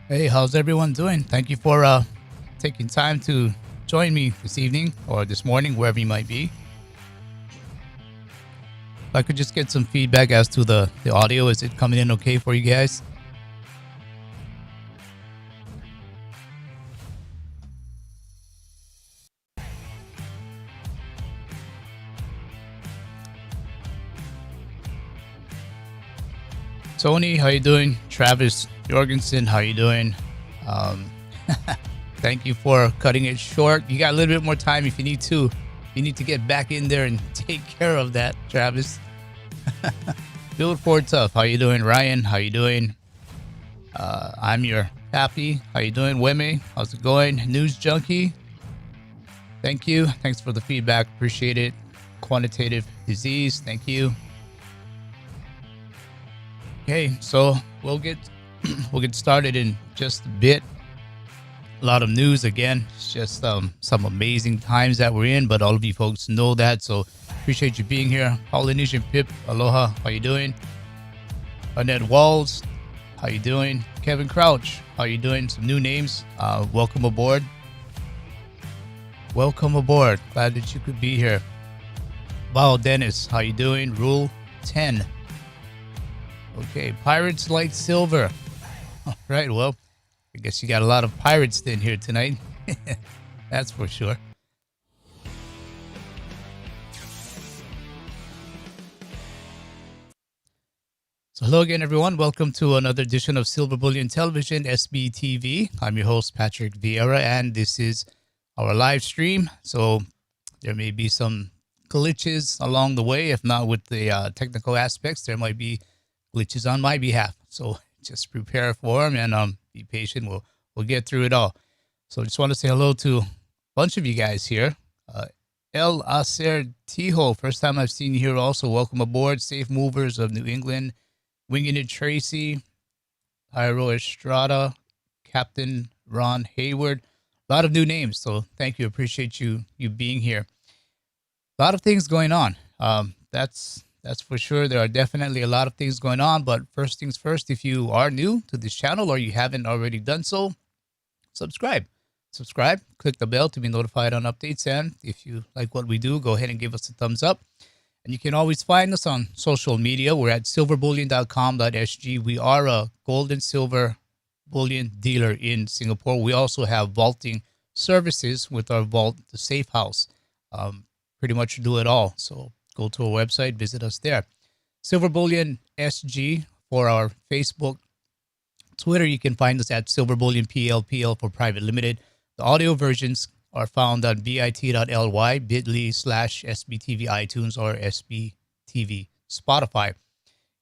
Hey, how's everyone doing? Thank you for taking time to join me this evening or this morning, wherever you might be. If I could just get some feedback as to the audio. Is it coming in okay for you guys? Tony, how you doing? Travis Jorgensen, how you doing? Thank you for cutting it short. You got a little bit more time if you need to. You need to get back in there and take care of that, Travis. Build Ford Tough, how you doing? Ryan, how you doing? I'm your happy. How you doing? Weme, how's it going? News Junkie, thank you. Thanks for the feedback. Appreciate it. Quantitative Disease, thank you. Okay, so we'll get started in just a bit. A lot of news again. It's just some amazing times that we're in, but all of you folks know that, so appreciate you being here. Polynesian Pip, aloha, how you doing? Annette Walls, how you doing? Kevin Crouch, how you doing? Some new names. Welcome aboard. Welcome aboard. Glad that you could be here. Wow, Dennis, how you doing? Rule 10. Okay, Pirates Like Silver. All right, well, I guess you got a lot of pirates in here tonight. That's for sure. So hello again, everyone. Welcome to another edition of Silver Bullion Television, SBTV. I'm your host, Patrick Vieira, and this is our live stream. So there may be some glitches along the way. If not with the technical aspects, there might be glitches on my behalf. So just prepare for them and be patient. We'll get through it all. So just want to say hello to a bunch of you guys here. El Acer Tijo, first time I've seen you here also. Welcome aboard. Safe Movers of New England. Winging It Tracy. Jairo Estrada. Captain Ron Hayward. A lot of new names. So thank you. Appreciate you being here. A lot of things going on. That's for sure. There are definitely a lot of things going on, but first things first, if you are new to this channel or you haven't already done so, subscribe. Click the bell to be notified on updates, and if you like what we do, go ahead and give us a thumbs up. And you can always find us on social media. We're at silverbullion.com.sg. We are a gold and silver bullion dealer in Singapore. We also have vaulting services with our vault, the Safe House. Pretty much do it all. So go to our website, visit us there. Silver Bullion SG for our Facebook. Twitter, you can find us at Silver Bullion PL for private limited. The audio versions are found on bit.ly, bit.ly/SBTV iTunes or SBTV Spotify.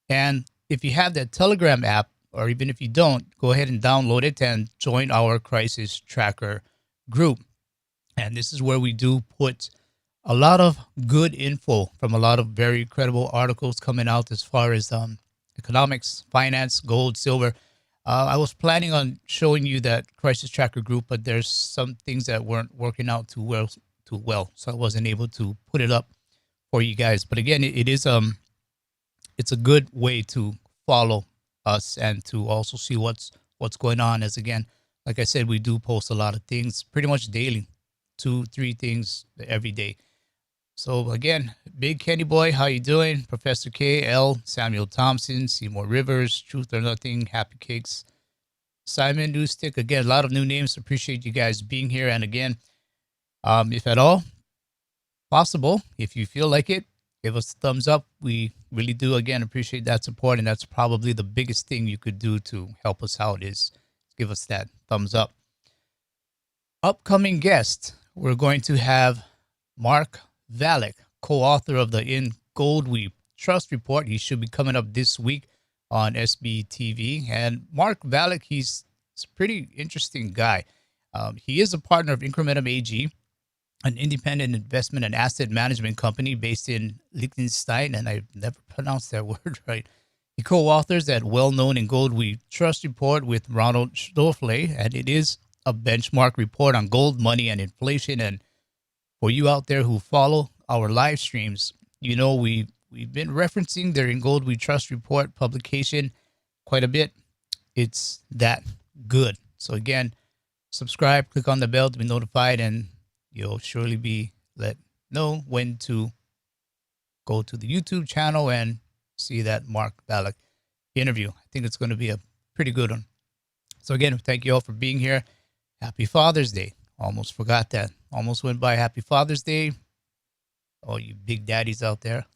And if you have that Telegram app, or even if you don't, go ahead and download it and join our crisis tracker group. And this is where we do put a lot of good info from a lot of very credible articles coming out as far as economics, finance, gold, silver. I was planning on showing you that crisis tracker group, but there's some things that weren't working out too too well, so I wasn't able to put it up for you guys. But again, it is it's a good way to follow us and to also see what's going on. As again, like I said, we do post a lot of things pretty much daily, 2-3 things every day. So again, Big Kenny Boy, how you doing? Professor K, L, Samuel Thompson, Seymour Rivers, Truth or Nothing, Happy Cakes, Simon Newstick. Again, a lot of new names. Appreciate you guys being here. And again, if at all possible, if you feel like it, give us a thumbs up. We really do, again, appreciate that support. And that's probably the biggest thing you could do to help us out is give us that thumbs up. Upcoming guest, we're going to have Mark Valek, co-author of the In Gold We Trust report. He should be coming up this week on SBTV. And Mark Valek, he's a pretty interesting guy. He is a partner of Incrementum AG, an independent investment and asset management company based in Liechtenstein, and I've never pronounced that word right. He co-authors that well-known In Gold We Trust report with Ronald Stoffle, and it is a benchmark report on gold, money, and inflation. And for you out there who follow our live streams, you know we've been referencing their In Gold We Trust report publication quite a bit. It's that good. So again, subscribe, click on the bell to be notified, and you'll surely be let know when to go to the YouTube channel and see that Mark Valek interview. I think it's going to be a pretty good one. So again, thank you all for being here. Happy Father's Day. Almost forgot that. Almost went by. Happy Father's Day. All you big daddies out there.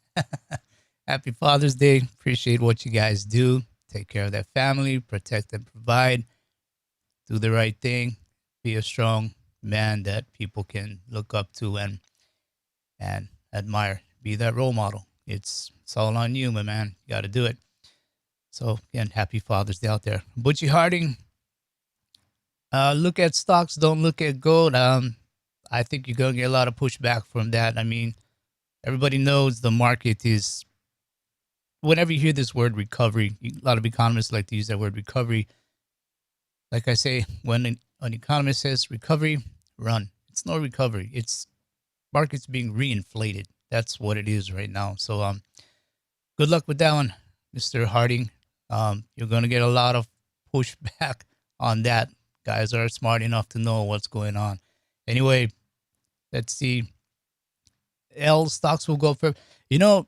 Happy Father's Day. Appreciate what you guys do. Take care of that family. Protect and provide. Do the right thing. Be a strong man that people can look up to and admire. Be that role model. It's all on you, my man. You got to do it. So again, happy Father's Day out there. Butchie Harding, look at stocks, don't look at gold. I think you're going to get a lot of pushback from that. I mean, everybody knows the market is, whenever you hear this word recovery, a lot of economists like to use that word recovery. Like I say, when an economist says recovery, run. It's no recovery. It's markets being reinflated. That's what it is right now. So good luck with that one, Mr. Harding. You're going to get a lot of pushback on that. Guys are smart enough to know what's going on. Anyway, let's see. L stocks will go for, you know,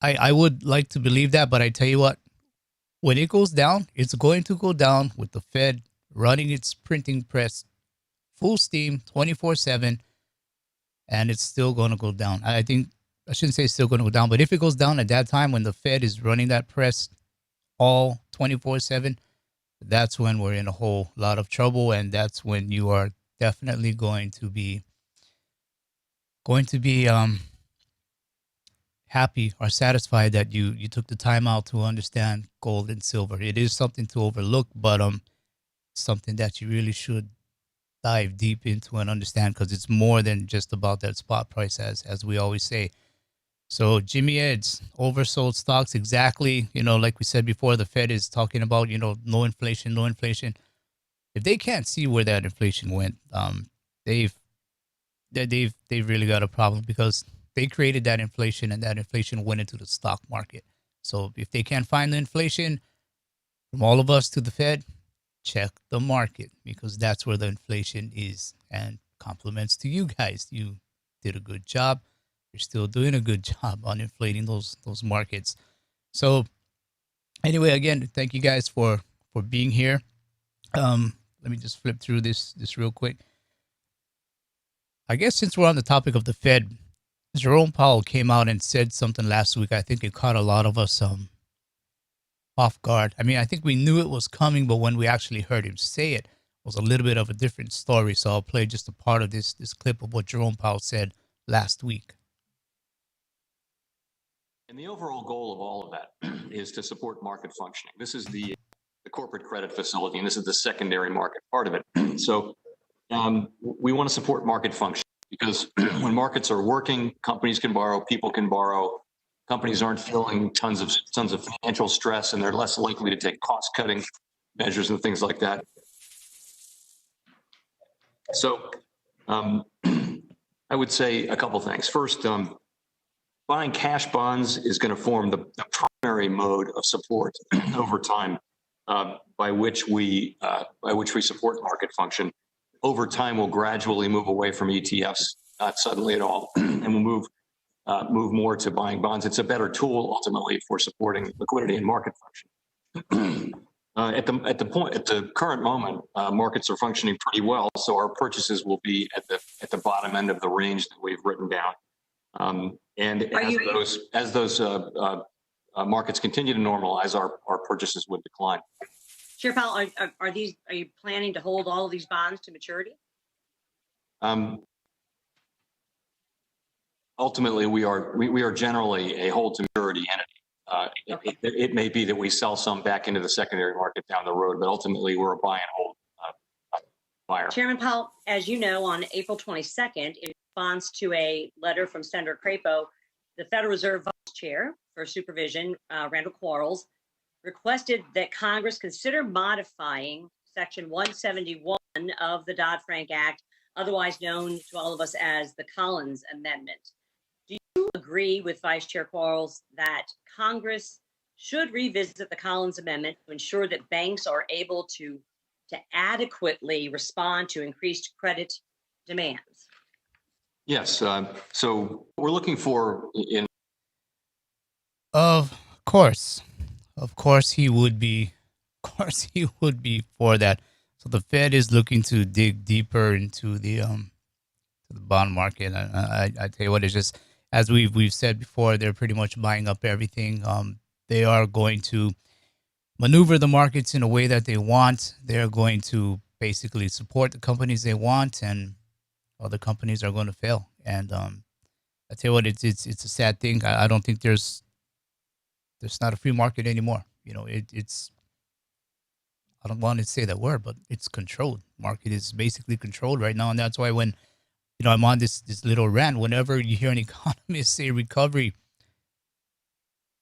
I would like to believe that, but I tell you what, when it goes down, it's going to go down with the Fed running its printing press full steam 24/7, and it's still going to go down. I think I shouldn't say it's still going to go down, but if it goes down at that time when the Fed is running that press all 24/7, that's when we're in a whole lot of trouble, and that's when you are definitely going to be happy or satisfied that you took the time out to understand gold and silver. It is something to overlook, but something that you really should dive deep into and understand, because it's more than just about that spot price, as we always say. So Jimmy Eds, oversold stocks, exactly. You know, like we said before, the Fed is talking about, you know, no inflation, no inflation. If they can't see where that inflation went, they've really got a problem, because they created that inflation, and that inflation went into the stock market. So if they can't find the inflation, from all of us to the Fed, check the market, because that's where the inflation is. And compliments to you guys. You did a good job. You're still doing a good job on inflating those markets. So anyway, again, thank you guys for being here. Let me just flip through this real quick. I guess since we're on the topic of the Fed, Jerome Powell came out and said something last week. I think it caught a lot of us off guard. I mean, I think we knew it was coming, but when we actually heard him say it, was a little bit of a different story. So I'll play just a part of this clip of what Jerome Powell said last week. And the overall goal of all of that is to support market functioning. This is the corporate credit facility, and this is the secondary market part of it. So we want to support market function, because when markets are working, companies can borrow, people can borrow. Companies aren't feeling tons of financial stress, and they're less likely to take cost-cutting measures and things like that. So I would say a couple things. First, buying cash bonds is going to form the primary mode of support over time, by which we support market function. Over time, we'll gradually move away from ETFs, not suddenly at all, and we'll move more to buying bonds. It's a better tool ultimately for supporting liquidity and market function. At the current moment, markets are functioning pretty well, so our purchases will be at the bottom end of the range that we've written down. And as those markets continue to normalize, our purchases would decline. Chair Powell, are you planning to hold all of these bonds to maturity? Ultimately, we are generally a hold to maturity entity. Okay. It may be that we sell some back into the secondary market down the road, but ultimately we're a buy and hold buyer. Chairman Powell, as you know, on April 22nd, in response to a letter from Senator Crapo, the Federal Reserve Vice Chair for Supervision, Randall Quarles, requested that Congress consider modifying Section 171 of the Dodd-Frank Act, otherwise known to all of us as the Collins Amendment. Do you agree with Vice Chair Quarles that Congress should revisit the Collins Amendment to ensure that banks are able to adequately respond to increased credit demands? Yes. So we're looking for in. Of course he would be. Of course he would be for that. So the Fed is looking to dig deeper into the bond market. I tell you what, it's just, as we've said before, they're pretty much buying up everything. They are going to maneuver the markets in a way that they want. They're going to basically support the companies they want, and other companies are going to fail. And I tell you what, it's a sad thing. I don't think there's not a free market anymore. You know, it's. I don't want to say that word, but it's controlled. Market is basically controlled right now, and that's why when I'm on this little rant, whenever you hear an economist say recovery,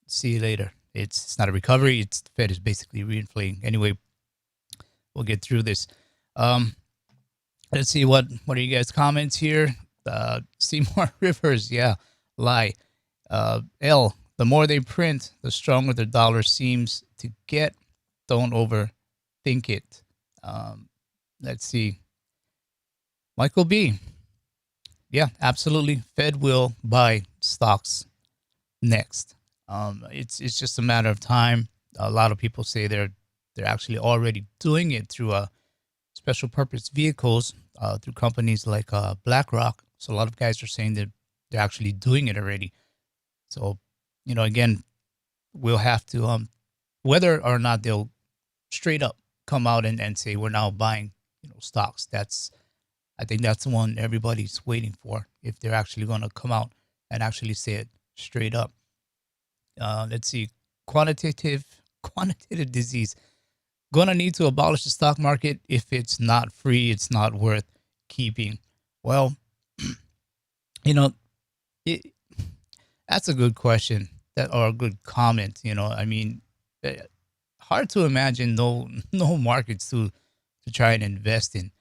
see you later. It's not a recovery. It's the Fed is basically reinflating. Anyway, we'll get through this. Let's see what are you guys' comments here. Seymour Rivers, yeah, lie. L, the more they print, the stronger the dollar seems to get. Don't overthink it. Let's see. Michael B. Yeah, absolutely. Fed will buy stocks next. It's just a matter of time. A lot of people say they're actually already doing it through special purpose vehicles, through companies like BlackRock. So a lot of guys are saying that they're actually doing it already. So, again, we'll have to, whether or not they'll straight up come out and say we're now buying, stocks. I think that's the one everybody's waiting for, if they're actually going to come out and actually say it straight up. Let's see, quantitative disease. Gonna need to abolish the stock market. If it's not free, it's not worth keeping. Well, that's a good question, or a good comment. I mean, hard to imagine no markets to try and invest in.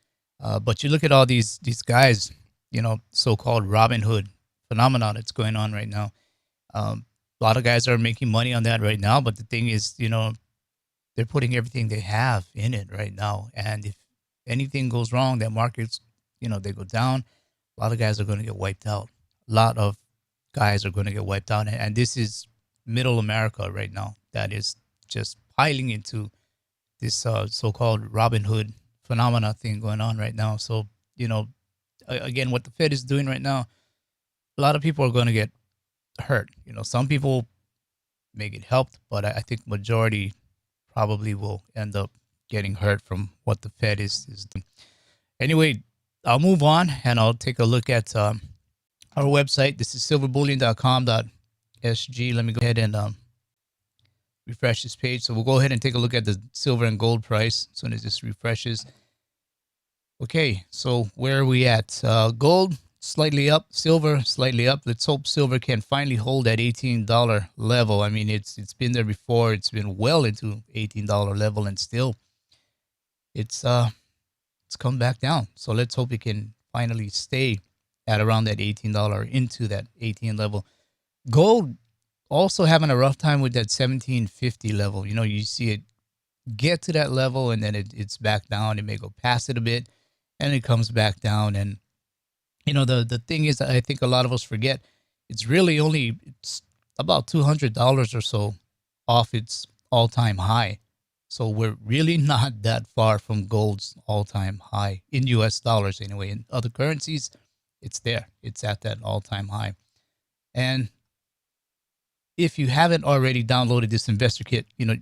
But you look at all these guys, so-called Robinhood phenomenon that's going on right now. A lot of guys are making money on that right now. But the thing is, they're putting everything they have in it right now. And if anything goes wrong, that markets, they go down, a lot of guys are going to get wiped out. A lot of guys are going to get wiped out. And this is middle America right now that is just piling into this so-called Robinhood phenomena thing going on right now. So, again, what the Fed is doing right now, a lot of people are going to get hurt. Some people may get helped, but I think majority probably will end up getting hurt from what the Fed is doing. Anyway, I'll move on and I'll take a look at our website. This is silverbullion.com.sg. Let me go ahead and refresh this page. So we'll go ahead and take a look at the silver and gold price as soon as this refreshes. Okay, so where are we at? Gold slightly up, silver slightly up. Let's hope silver can finally hold that $18 level. I mean, it's been there before. It's been well into $18 level, and still it's come back down. So let's hope it can finally stay at around that $18 into that 18 level. Gold also having a rough time with that 1750 level. You know, you see it get to that level and then it's back down. It may go past it a bit and it comes back down. And, you know, the thing is that I think a lot of us forget it's really only it's about $200 or so off its all-time high. So we're really not that far from gold's all-time high in US dollars anyway. In other currencies, it's there. It's at that all-time high. And if you haven't already downloaded this investor kit, you know,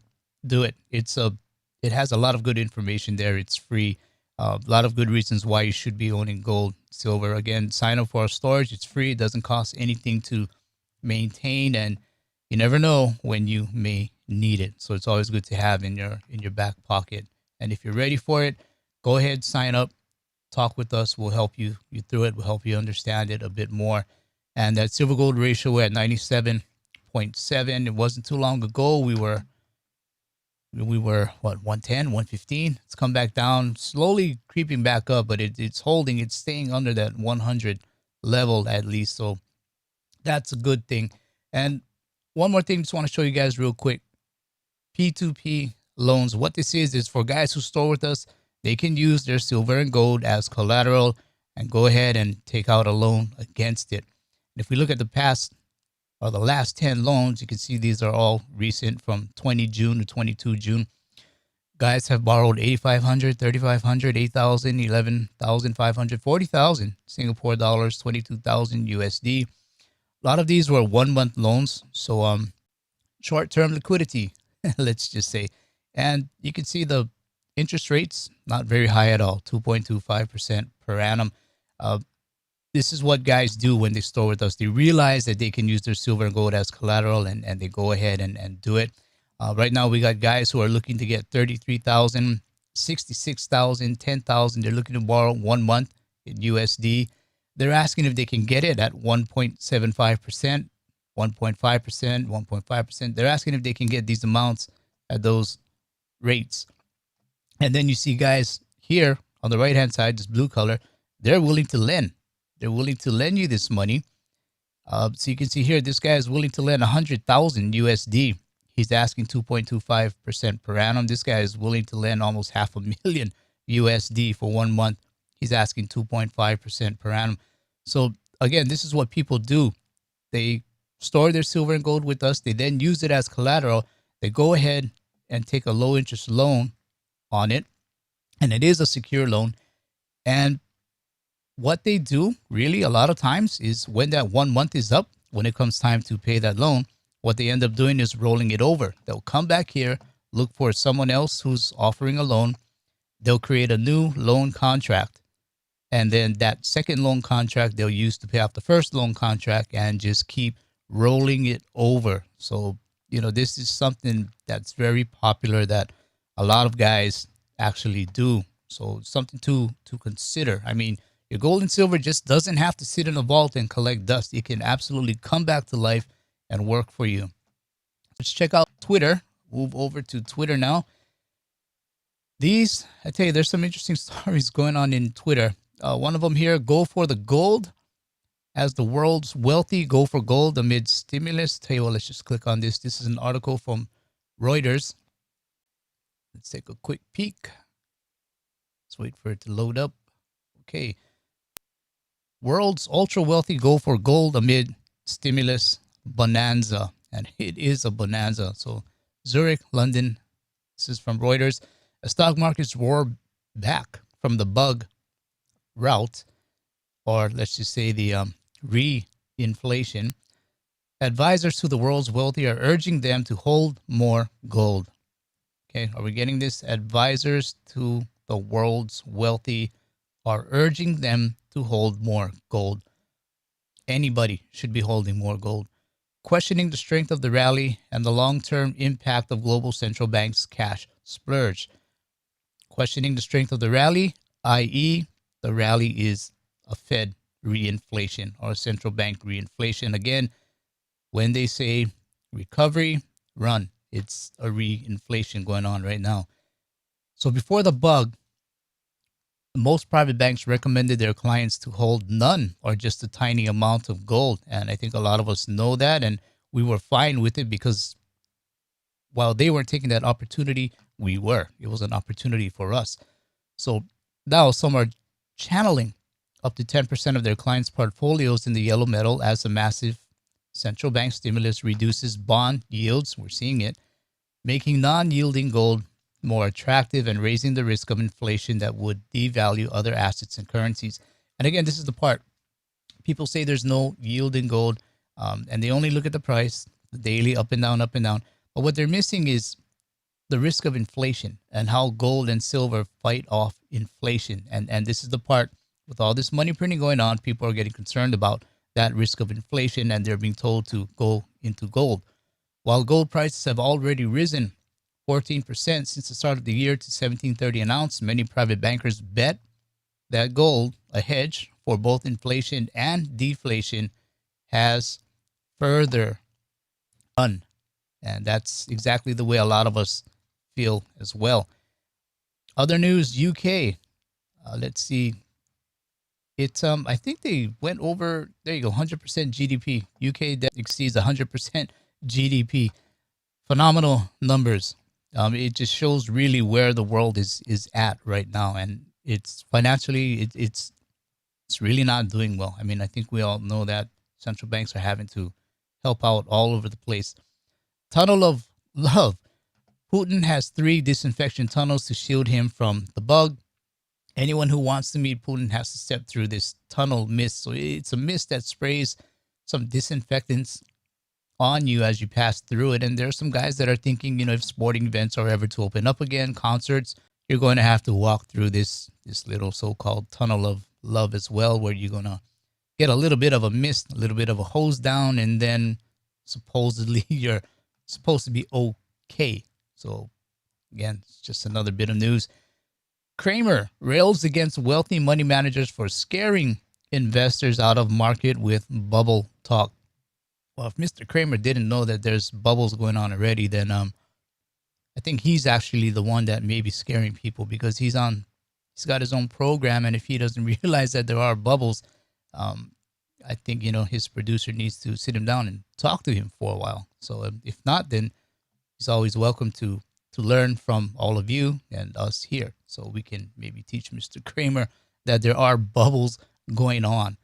do it. It has a lot of good information there. It's free. A lot of good reasons why you should be owning gold, silver. Again, sign up for our storage. It's free. It doesn't cost anything to maintain, and you never know when you may need it. So it's always good to have in your back pocket. And if you're ready for it, go ahead, sign up, talk with us. We'll help you through it. We'll help you understand it a bit more. And that silver gold ratio, we're at 97.7. It wasn't too long ago. We were what, 110, 115. It's come back down, slowly creeping back up, but it's holding. It's staying under that 100 level at least. So that's a good thing. And one more thing, just want to show you guys real quick. P2P loans. What this is for guys who store with us. They can use their silver and gold as collateral and go ahead and take out a loan against it. And if we look at the past or the last 10 loans, you can see these are all recent from 20 June to 22 June. Guys have borrowed 8,500, 3,500, 8,000, 11,500, 40,000 Singapore dollars, 22,000 USD. A lot of these were 1 month loans. So short-term liquidity, let's just say. And you can see the interest rates, not very high at all, 2.25% per annum. This is what guys do when they store with us. They realize that they can use their silver and gold as collateral, and they go ahead and do it. Right now, we got guys who are looking to get 33,000, 66,000, 10,000. They're looking to borrow 1 month in USD. They're asking if they can get it at 1.75%, 1.5%, 1.5%. They're asking if they can get these amounts at those rates. And then you see guys here on the right-hand side, this blue color, they're willing to lend. They're willing to lend you this money. So you can see here, this guy is willing to lend 100,000 USD. He's asking 2.25% per annum. This guy is willing to lend almost $500,000 USD for 1 month. He's asking 2.5% per annum. So again, this is what people do. They store their silver and gold with us. They then use it as collateral. They go ahead and take a low interest loan on it. And it is a secure loan. And what they do really a lot of times is when that 1 month is up, when it comes time to pay that loan, what they end up doing is rolling it over. They'll come back here, look for someone else who's offering a loan. They'll create a new loan contract. And then that second loan contract they'll use to pay off the first loan contract and just keep rolling it over. So, you know, this is something that's very popular that a lot of guys actually do. So something to consider. I mean, your gold and silver just doesn't have to sit in a vault and collect dust. It can absolutely come back to life and work for you. Let's check out Twitter. Move over to Twitter now. I tell you, there's some interesting stories going on in Twitter. One of them here, go for the gold. As the world's wealthy go for gold amid stimulus. Tell you what, let's just click on this. This is an article from Reuters. Let's take a quick peek. Let's wait for it to load up. Okay. World's ultra wealthy go for gold amid stimulus bonanza. And it is a bonanza. So Zurich, London. This is from Reuters. The stock markets roar back from the bug route, or let's just say the reinflation. Advisors to the world's wealthy are urging them to hold more gold. Okay, are we getting this? Advisors to the world's wealthy are urging them to hold more gold. Anybody should be holding more gold. Questioning the strength of the rally and the long-term impact of global central banks' cash splurge. Questioning the strength of the rally, i.e., the rally is a Fed reinflation or a central bank reinflation. Again, when they say recovery, run. It's a reinflation going on right now. So before the bug, most private banks recommended their clients to hold none or just a tiny amount of gold. And I think a lot of us know that, and we were fine with it because while they weren't taking that opportunity, we were. It was an opportunity for us. So now some are channeling up to 10% of their clients' portfolios in the yellow metal as a massive central bank stimulus reduces bond yields. We're seeing it, making non-yielding gold more attractive and raising the risk of inflation that would devalue other assets and currencies. And again, this is the part. People say there's no yield in gold, and they only look at the price, the daily up and down, up and down. But what they're missing is the risk of inflation and how gold and silver fight off inflation. And this is the part with all this money printing going on, people are getting concerned about that risk of inflation, and they're being told to go into gold. While gold prices have already risen 14% since the start of the year to $1,730 an ounce, many private bankers bet that gold, a hedge for both inflation and deflation, has further done. And that's exactly the way a lot of us feel as well. Other news, UK. Let's see. It's I think they went over, there you go, 100% GDP. UK that exceeds 100% GDP. Phenomenal numbers. It just shows really where the world is at right now, and it's financially it's really not doing well. I mean, I think we all know that central banks are having to help out all over the place. Tunnel of love. Putin has 3 disinfection tunnels to shield him from the bug. Anyone who wants to meet Putin has to step through this tunnel mist. So it's a mist that sprays some disinfectants on you as you pass through it. And there are some guys that are thinking, if sporting events are ever to open up again, concerts, you're going to have to walk through this little so-called tunnel of love as well, where you're going to get a little bit of a mist, a little bit of a hose down, and then supposedly you're supposed to be okay. So again, it's just another bit of news. Cramer rails against wealthy money managers for scaring investors out of market with bubble talk. Well, if Mr. Cramer didn't know that there's bubbles going on already, then I think he's actually the one that may be scaring people, because he's got his own program, and if he doesn't realize that there are bubbles, I think his producer needs to sit him down and talk to him for a while. So if not, then he's always welcome to learn from all of you and us here, so we can maybe teach Mr. Cramer that there are bubbles going on.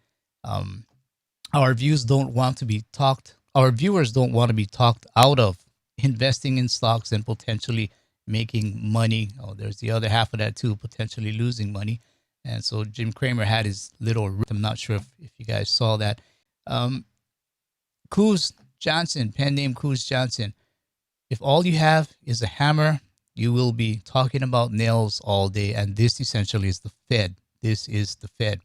Our viewers don't want to be talked out of investing in stocks and potentially making money. Oh, there's the other half of that too, potentially losing money. And so Jim Cramer had his little, I'm not sure if you guys saw that. Coos Johnson, pen name Coos Johnson. If all you have is a hammer, you will be talking about nails all day. And this essentially is the Fed. This is the Fed.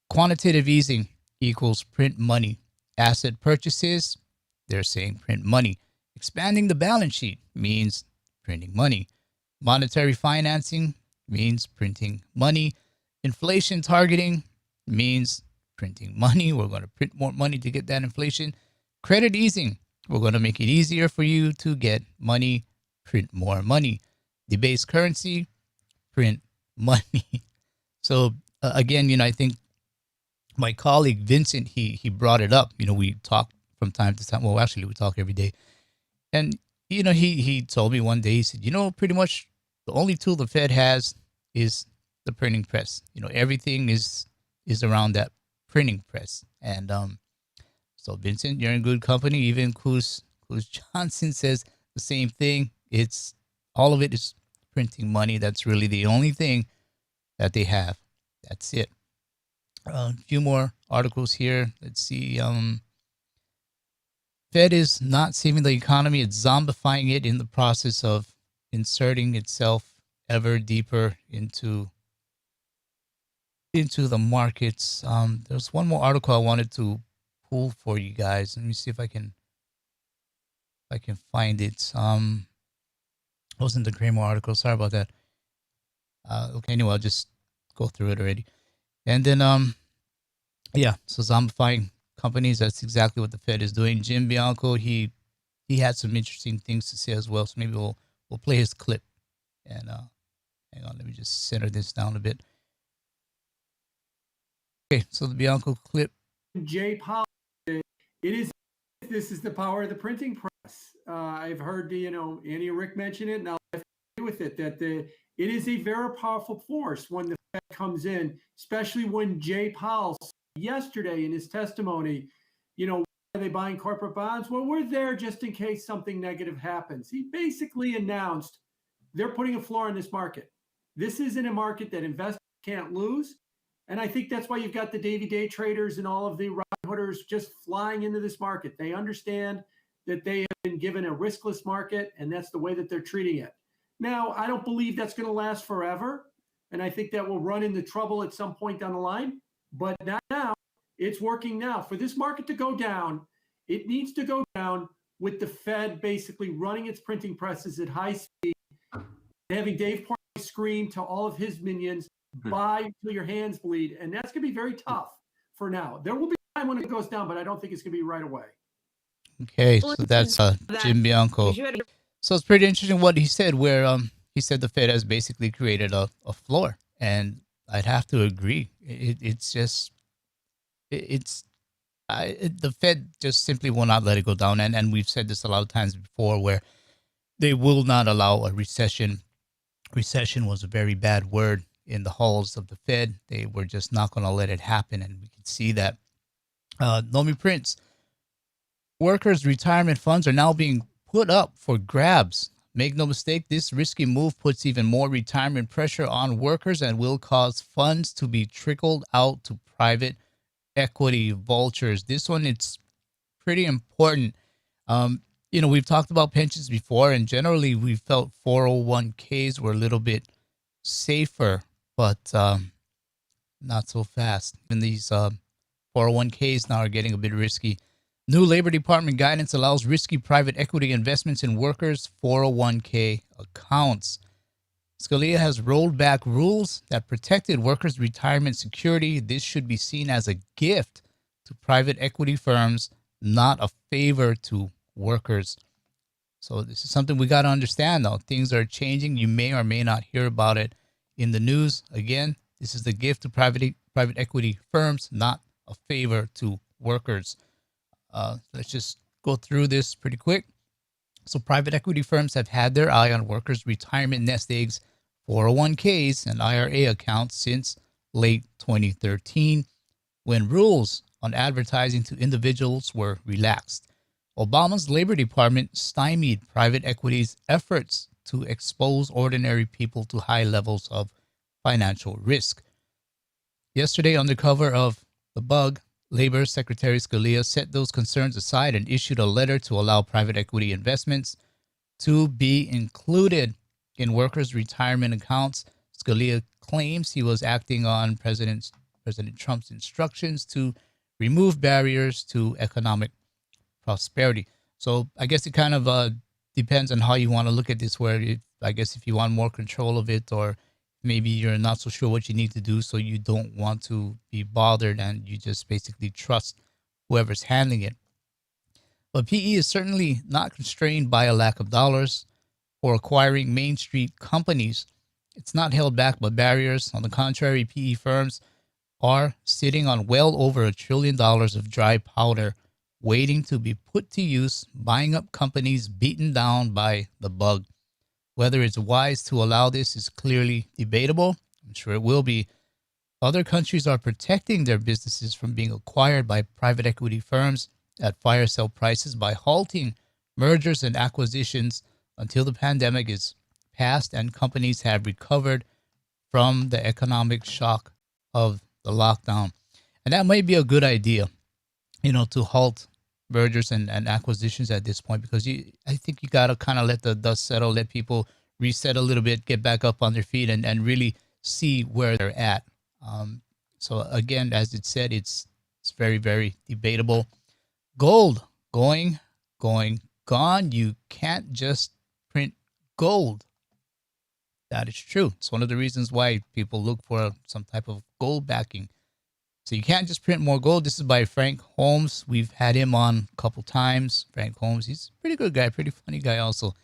Quantitative easing equals print money. Asset purchases, they're saying print money. Expanding the balance sheet means printing money. Monetary financing means printing money. Inflation targeting means printing money. We're going to print more money to get that inflation. Credit easing, we're going to make it easier for you to get money, print more money. Debased currency, print money. So again, I think my colleague Vincent, he brought it up. We talk from time to time. Well, actually, we talk every day. And, he told me one day, he said, pretty much the only tool the Fed has is the printing press. Everything is around that printing press. And so, Vincent, you're in good company. Even Coos Johnson says the same thing. All of it is printing money. That's really the only thing that they have. That's it. A few more articles here. Let's see. Fed is not saving the economy. It's zombifying it in the process of inserting itself ever deeper into the markets. There's one more article I wanted to pull for you guys. Let me see if I can find it. It wasn't the Kramer article. Sorry about that. Okay, anyway, I'll just go through it already. And then, so zombifying companies, that's exactly what the Fed is doing. Jim Bianco, he had some interesting things to say as well. So maybe we'll play his clip. And hang on, let me just center this down a bit. Okay, so the Bianco clip. Jay Powell, this is the power of the printing press. I've heard Annie and Rick mention it, and I'll agree with it that it is a very powerful force when the Fed comes in, especially when Jay Powell yesterday in his testimony, why are they buying corporate bonds? Well, we're there just in case something negative happens. He basically announced they're putting a floor on this market. This isn't a market that investors can't lose. And I think that's why you've got the day traders and all of the Robinhooders just flying into this market. They understand that they have been given a riskless market, and that's the way that they're treating it. Now, I don't believe that's going to last forever, and I think that will run into trouble at some point down the line. But not now. It's working now. For this market to go down, it needs to go down with the Fed basically running its printing presses at high speed, having Dave Portnoy scream to all of his minions, buy until your hands bleed. And that's going to be very tough for now. There will be a time when it goes down, but I don't think it's going to be right away. Okay, so that's Jim Bianco. So it's pretty interesting what he said, where he said the Fed has basically created a floor. And I'd have to agree. The Fed just simply will not let it go down. And we've said this a lot of times before, where they will not allow a recession. Recession was a very bad word in the halls of the Fed. They were just not going to let it happen, and we can see that. Nomi Prince, workers' retirement funds are now being put up for grabs. Make no mistake, this risky move puts even more retirement pressure on workers and will cause funds to be trickled out to private equity vultures. This one, it's pretty important. We've talked about pensions before, and generally we felt 401ks were a little bit safer, but not so fast. And these 401ks now are getting a bit risky. New Labor Department guidance allows risky private equity investments in workers' 401k accounts. Scalia has rolled back rules that protected workers' retirement security. This should be seen as a gift to private equity firms, not a favor to workers. So this is something we got to understand, though. Things are changing. You may or may not hear about it in the news. Again, this is the gift to private equity firms, not a favor to workers. Let's just go through this pretty quick. So private equity firms have had their eye on workers' retirement nest eggs, 401ks, and IRA accounts since late 2013, when rules on advertising to individuals were relaxed. Obama's Labor Department stymied private equity's efforts to expose ordinary people to high levels of financial risk. Yesterday, on the cover of The Bug, Labor Secretary Scalia set those concerns aside and issued a letter to allow private equity investments to be included in workers' retirement accounts. Scalia claims he was acting on President Trump's instructions to remove barriers to economic prosperity. So I guess it kind of depends on how you want to look at this, where if you want more control of it, or maybe you're not so sure what you need to do, so you don't want to be bothered and you just basically trust whoever's handling it. But PE is certainly not constrained by a lack of dollars for acquiring Main Street companies. It's not held back by barriers. On the contrary, PE firms are sitting on well over $1 trillion of dry powder waiting to be put to use, buying up companies beaten down by the bug. Whether it's wise to allow this is clearly debatable. I'm sure it will be. Other countries are protecting their businesses from being acquired by private equity firms at fire sale prices by halting mergers and acquisitions until the pandemic is past and companies have recovered from the economic shock of the lockdown. And that might be a good idea, to halt mergers and acquisitions at this point, because I think you got to kind of let the dust settle, let people reset a little bit, get back up on their feet, and really see where they're at. So again, as it said, it's very, very debatable. Gold going, gone. You can't just print gold. That is true. It's one of the reasons why people look for some type of gold backing. So you can't just print more gold. This is by Frank Holmes. We've had him on a couple times. Frank Holmes, he's a pretty good guy, pretty funny guy also.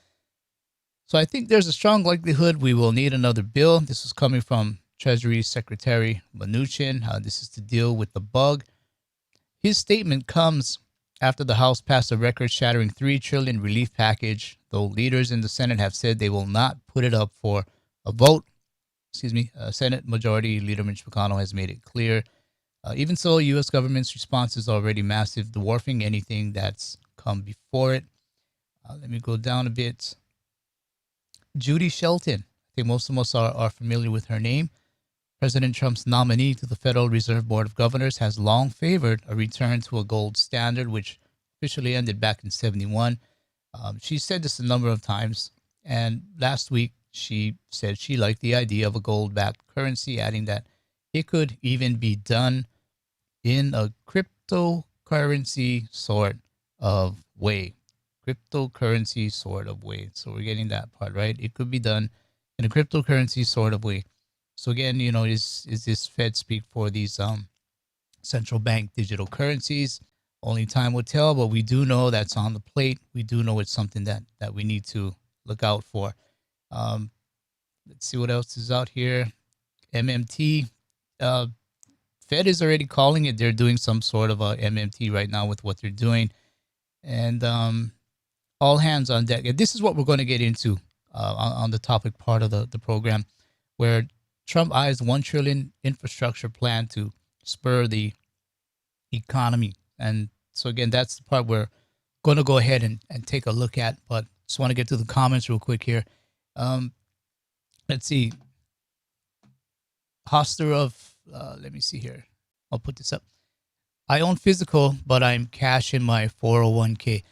So I think there's a strong likelihood we will need another bill. This is coming from Treasury Secretary Mnuchin. This is to deal with the bug. His statement comes after the House passed a record-shattering $3 trillion relief package, though leaders in the Senate have said they will not put it up for a vote. Senate Majority Leader Mitch McConnell has made it clear. Even so, U.S. government's response is already massive, dwarfing anything that's come before it. Let me go down a bit. Judy Shelton. I think most of us are familiar with her name. President Trump's nominee to the Federal Reserve Board of Governors has long favored a return to a gold standard, which officially ended back in 1971. She said this a number of times, and last week she said she liked the idea of a gold-backed currency, adding that it could even be done in a cryptocurrency sort of way. Cryptocurrency sort of way. So we're getting that part right. It could be done in a cryptocurrency sort of way. So again, is this Fed speak for these central bank digital currencies? Only time will tell, but we do know that's on the plate. We do know it's something that we need to look out for. Let's see what else is out here. MMT. Fed is already calling it. They're doing some sort of a MMT right now with what they're doing. And all hands on deck. And this is what we're going to get into on the topic part of the program, where Trump eyes $1 trillion infrastructure plan to spur the economy. And so, again, that's the part we're going to go ahead and take a look at. But just want to get to the comments real quick here. Let's see. Hoster of, let me see here. I'll put this up. I own physical, but I'm cash in my 401k.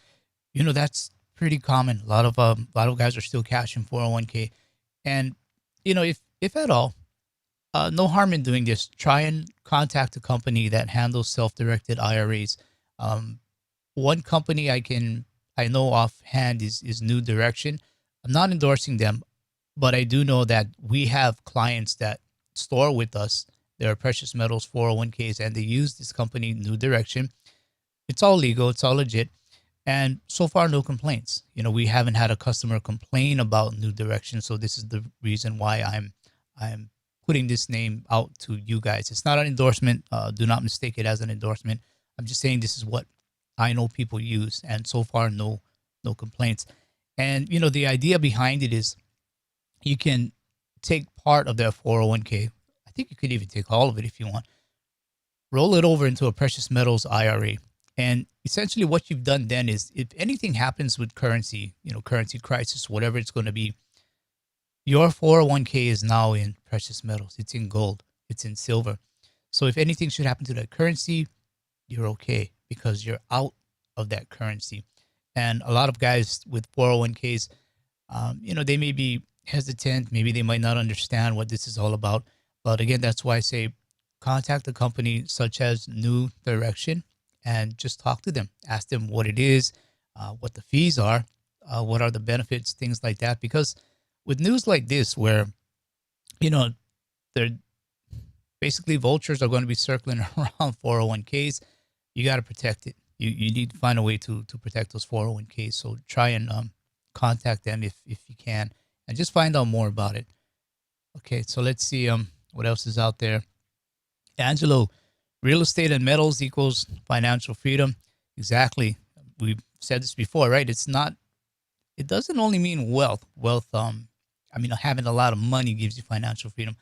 That's pretty common. A lot of guys are still cashing 401k. And, if at all, no harm in doing this. Try and contact a company that handles self-directed IRAs. One company I know offhand is New Direction. I'm not endorsing them, but I do know that we have clients that store with us their precious metals 401ks, and they use this company, New Direction. It's all legal. It's all legit. And so far, no complaints. We haven't had a customer complain about New Direction. So this is the reason why I'm putting this name out to you guys. It's not an endorsement. Do not mistake it as an endorsement. I'm just saying this is what I know people use, and so far, no complaints. And the idea behind it is you can take part of their 401k. I think you could even take all of it if you want. Roll it over into a precious metals IRA. And essentially what you've done then is, if anything happens with currency, currency crisis, whatever it's going to be, your 401k is now in precious metals. It's in gold. It's in silver. So if anything should happen to that currency, you're okay because you're out of that currency. And a lot of guys with 401ks, they may be hesitant. Maybe they might not understand what this is all about. But again, that's why I say contact a company such as New Direction and just talk to them. Ask them what it is, what the fees are, what are the benefits, things like that. Because with news like this, where, they're basically vultures are going to be circling around 401ks, you got to protect it. You need to find a way to protect those 401ks. So try and contact them if you can, and just find out more about it. Okay, so let's see what else is out there. Angelo, real estate and metals equals financial freedom. Exactly. We've said this before, right? It doesn't only mean wealth. Having a lot of money gives you financial freedom.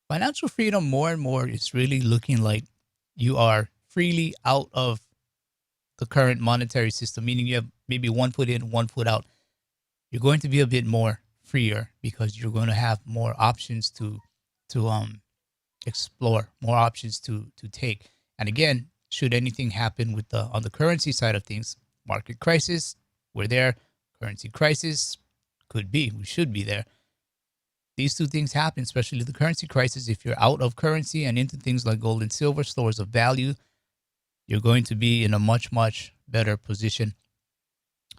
Financial freedom more and more is really looking like you are freely out of the current monetary system, meaning you have maybe 1 foot in, 1 foot out. You're going to be a bit more freer because you're going to have more options to explore, more options to take. And again, should anything happen with on the currency side of things, market crisis, we're there. Currency crisis we should be there. These two things happen, especially the currency crisis. If you're out of currency and into things like gold and silver, stores of value, you're going to be in a much, much better position.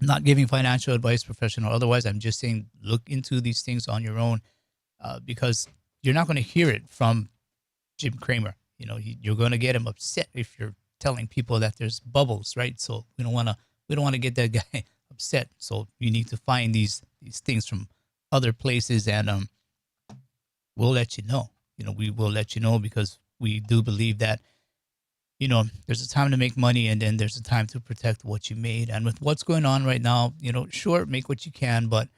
I'm not giving financial advice, professional or otherwise. I'm just saying look into these things on your own because you're not going to hear it from Jim Cramer. You're going to get him upset if you're telling people that there's bubbles, right? So we don't want to get that guy upset. So you need to find these things from other places, and we'll let you know. we will let you know, because we do believe that, there's a time to make money, and then there's a time to protect what you made. And with what's going on right now, sure, make what you can, but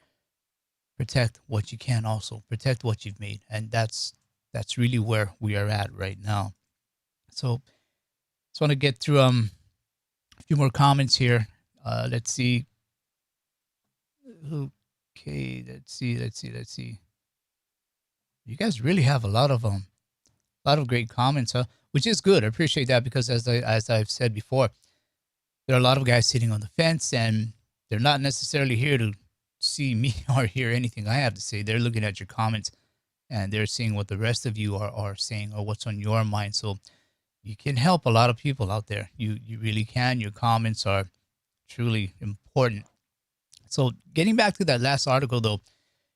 protect what you can also. Protect what you've made. And that's really where we are at right now. So just want to get through a few more comments here. Let's see. Okay, let's see. You guys really have a lot of great comments, which is good. I appreciate that, because as I've said before, there are a lot of guys sitting on the fence, and they're not necessarily here to see me or hear anything I have to say. They're looking at your comments, and they're seeing what the rest of you are saying, or what's on your mind. So you can help a lot of people out there. You really can. Your comments are truly important. So getting back to that last article, though,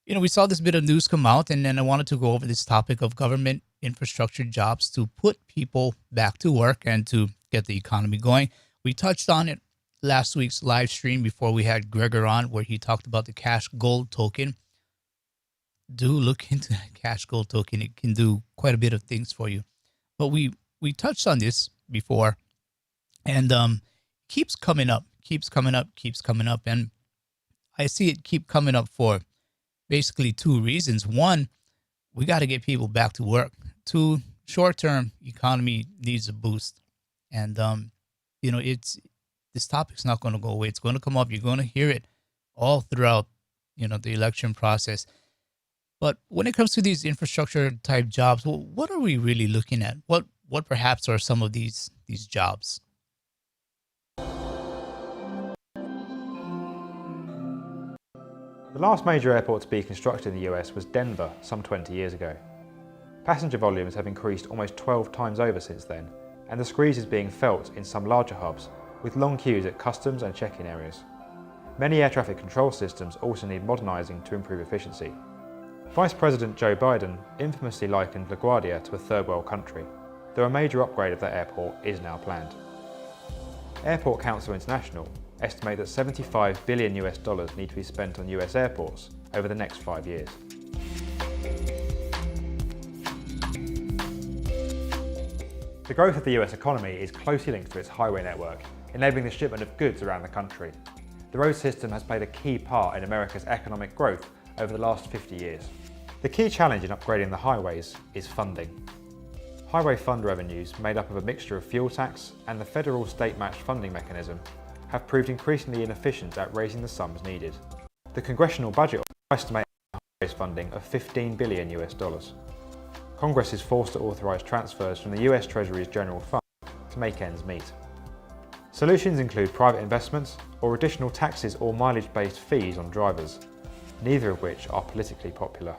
we saw this bit of news come out, and then I wanted to go over this topic of government infrastructure jobs to put people back to work and to get the economy going. We touched on it last week's live stream before we had Gregor on, where he talked about the cash gold token. Do look into that cash gold token. It can do quite a bit of things for you. But we touched on this before, and keeps coming up. And I see it keep coming up for basically two reasons. One, we got to get people back to work. Two, short-term economy needs a boost. And, this topic's not going to go away. It's going to come up. You're going to hear it all throughout, the election process. But when it comes to these infrastructure type jobs, well, what are we really looking at? What perhaps are some of these jobs? The last major airport to be constructed in the US was Denver some 20 years ago. Passenger volumes have increased almost 12 times over since then, and the squeeze is being felt in some larger hubs, with long queues at customs and check-in areas. Many air traffic control systems also need modernising to improve efficiency. Vice President Joe Biden infamously likened LaGuardia to a third world country, though a major upgrade of that airport is now planned. Airport Council International estimate that $75 billion need to be spent on US airports over the next 5 years. The growth of the US economy is closely linked to its highway network, enabling the shipment of goods around the country. The road system has played a key part in America's economic growth over the last 50 years. The key challenge in upgrading the highways is funding. Highway fund revenues, made up of a mixture of fuel tax and the federal state matched funding mechanism, have proved increasingly inefficient at raising the sums needed. The congressional budget estimates highways funding of $15 billion. Congress is forced to authorise transfers from the US Treasury's General Fund to make ends meet. Solutions include private investments or additional taxes or mileage-based fees on drivers, neither of which are politically popular.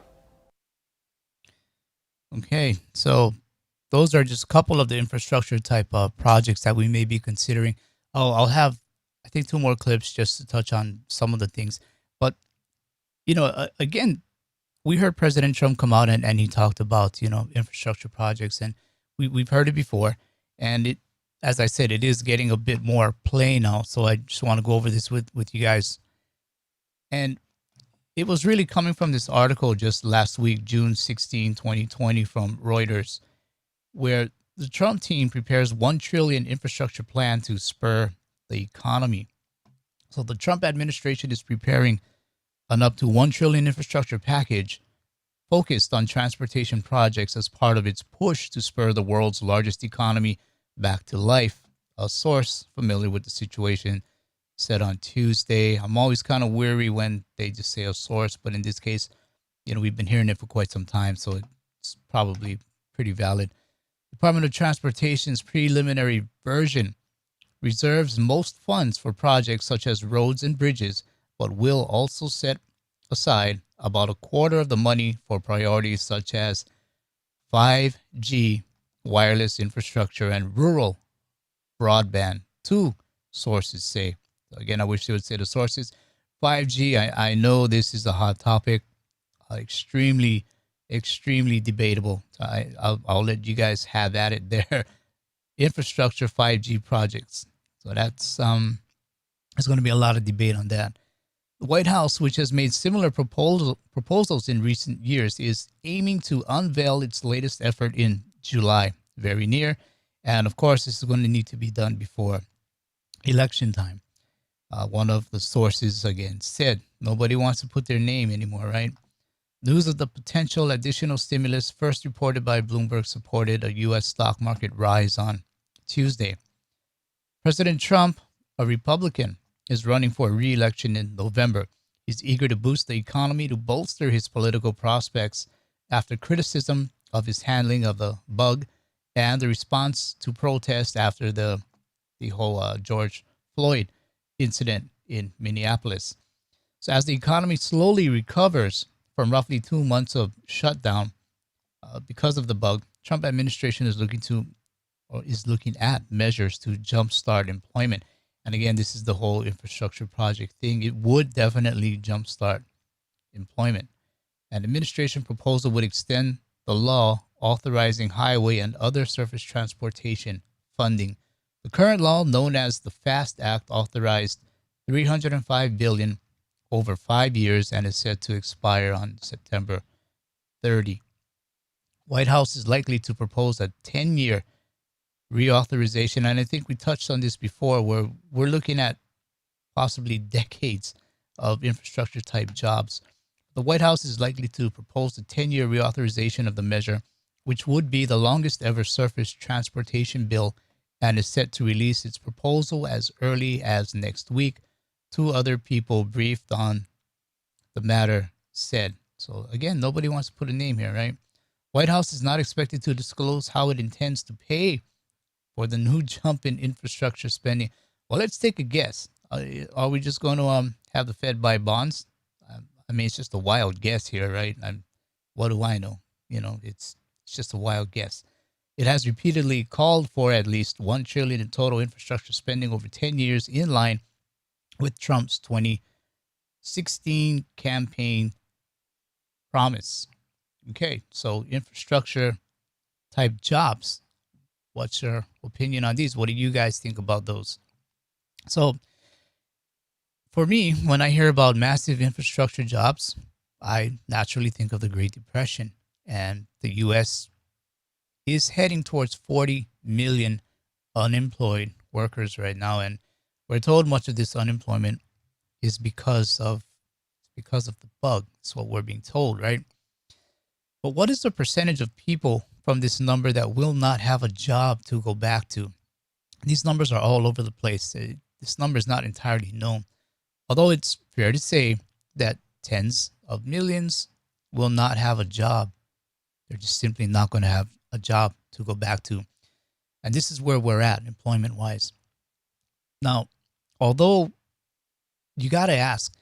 Okay, so those are just a couple of the infrastructure type of projects that we may be considering. I'll have, I think, two more clips just to touch on some of the things. But, again, we heard President Trump come out and he talked about, infrastructure projects, and we've heard it before. And it, as I said, it is getting a bit more plain now. So I just want to go over this with you guys. And it was really coming from this article just last week, June 16, 2020, from Reuters, where the Trump team prepares $1 trillion infrastructure plan to spur the economy. So the Trump administration is preparing an up to $1 trillion infrastructure package focused on transportation projects as part of its push to spur the world's largest economy back to life. A source familiar with the situation said on Tuesday. I'm always kind of weary when they just say a source, but in this case, we've been hearing it for quite some time, so it's probably pretty valid. Department of Transportation's preliminary version reserves most funds for projects such as roads and bridges, but will also set aside about a quarter of the money for priorities such as 5G, wireless infrastructure, and rural broadband, two sources say. Again, I wish they would say the sources. 5G, I know this is a hot topic, extremely debatable. I'll let you guys have at it there. Infrastructure 5G projects. So that's there's going to be a lot of debate on that. The White House, which has made similar proposals in recent years, is aiming to unveil its latest effort in July, very near. And of course, this is going to need to be done before election time. One of the sources, again, said nobody wants to put their name anymore, right? News of the potential additional stimulus, first reported by Bloomberg, supported a U.S. stock market rise on Tuesday. President Trump, a Republican, is running for re-election in November. He's eager to boost the economy to bolster his political prospects after criticism of his handling of the bug and the response to protest after the whole George Floyd incident in Minneapolis. So as the economy slowly recovers from roughly 2 months of shutdown because of the bug, Trump administration is looking at measures to jumpstart employment. And again, this is the whole infrastructure project thing. It would definitely jumpstart employment. An administration proposal would extend the law authorizing highway and other surface transportation funding. The current law, known as the FAST Act, authorized $305 billion over 5 years and is set to expire on September 30. White House is likely to propose a 10-year reauthorization, and I think we touched on this before, where we're looking at possibly decades of infrastructure type jobs. The White House is likely to propose a 10-year reauthorization of the measure, which would be the longest ever surface transportation bill, and is set to release its proposal as early as next week. 2 other people briefed on the matter said. So again, nobody wants to put a name here, right? White House is not expected to disclose how it intends to pay for the new jump in infrastructure spending. Well, let's take a guess. Are we just going to have the Fed buy bonds? I mean, it's just a wild guess here, right? What do I know? It's just a wild guess. It has repeatedly called for at least $1 trillion in total infrastructure spending over 10 years, in line with Trump's 2016 campaign promise. Okay, so infrastructure type jobs. What's your opinion on these? What do you guys think about those? So for me, when I hear about massive infrastructure jobs, I naturally think of the Great Depression, and the U.S. is heading towards 40 million unemployed workers right now. And we're told much of this unemployment is because of the bug. That's what we're being told, right? But what is the percentage of people from this number that will not have a job to go back to? These numbers are all over the place. This number is not entirely known. Although it's fair to say that tens of millions will not have a job. They're just simply not going to have a job to go back to. And this is where we're at employment-wise. Now, although you got to ask,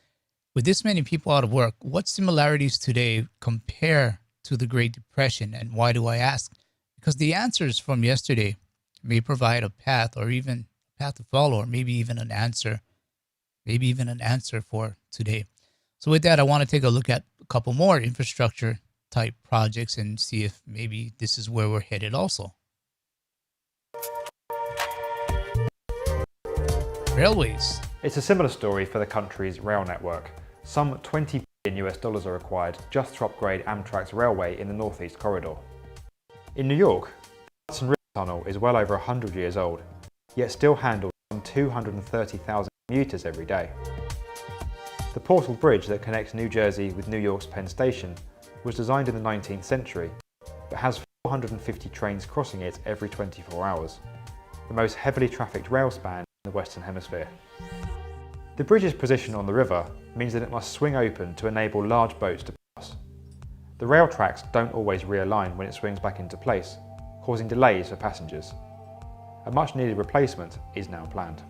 with this many people out of work, what similarities today compare to the Great Depression? And why do I ask? Because the answers from yesterday may provide a path, or even a path to follow, or maybe even an answer for today. So with that, I want to take a look at a couple more infrastructure type projects and see if maybe this is where we're headed also. Railways. It's a similar story for the country's rail network. Some $20 billion are required just to upgrade Amtrak's railway in the Northeast Corridor. In New York, the Hudson River Tunnel is well over 100 years old, yet still handles some 230,000 commuters every day. The Portal Bridge that connects New Jersey with New York's Penn Station was designed in the 19th century, but has 450 trains crossing it every 24 hours, the most heavily trafficked rail span in the Western Hemisphere. The bridge's position on the river means that it must swing open to enable large boats to pass. The rail tracks don't always realign when it swings back into place, causing delays for passengers. A much needed replacement is now planned.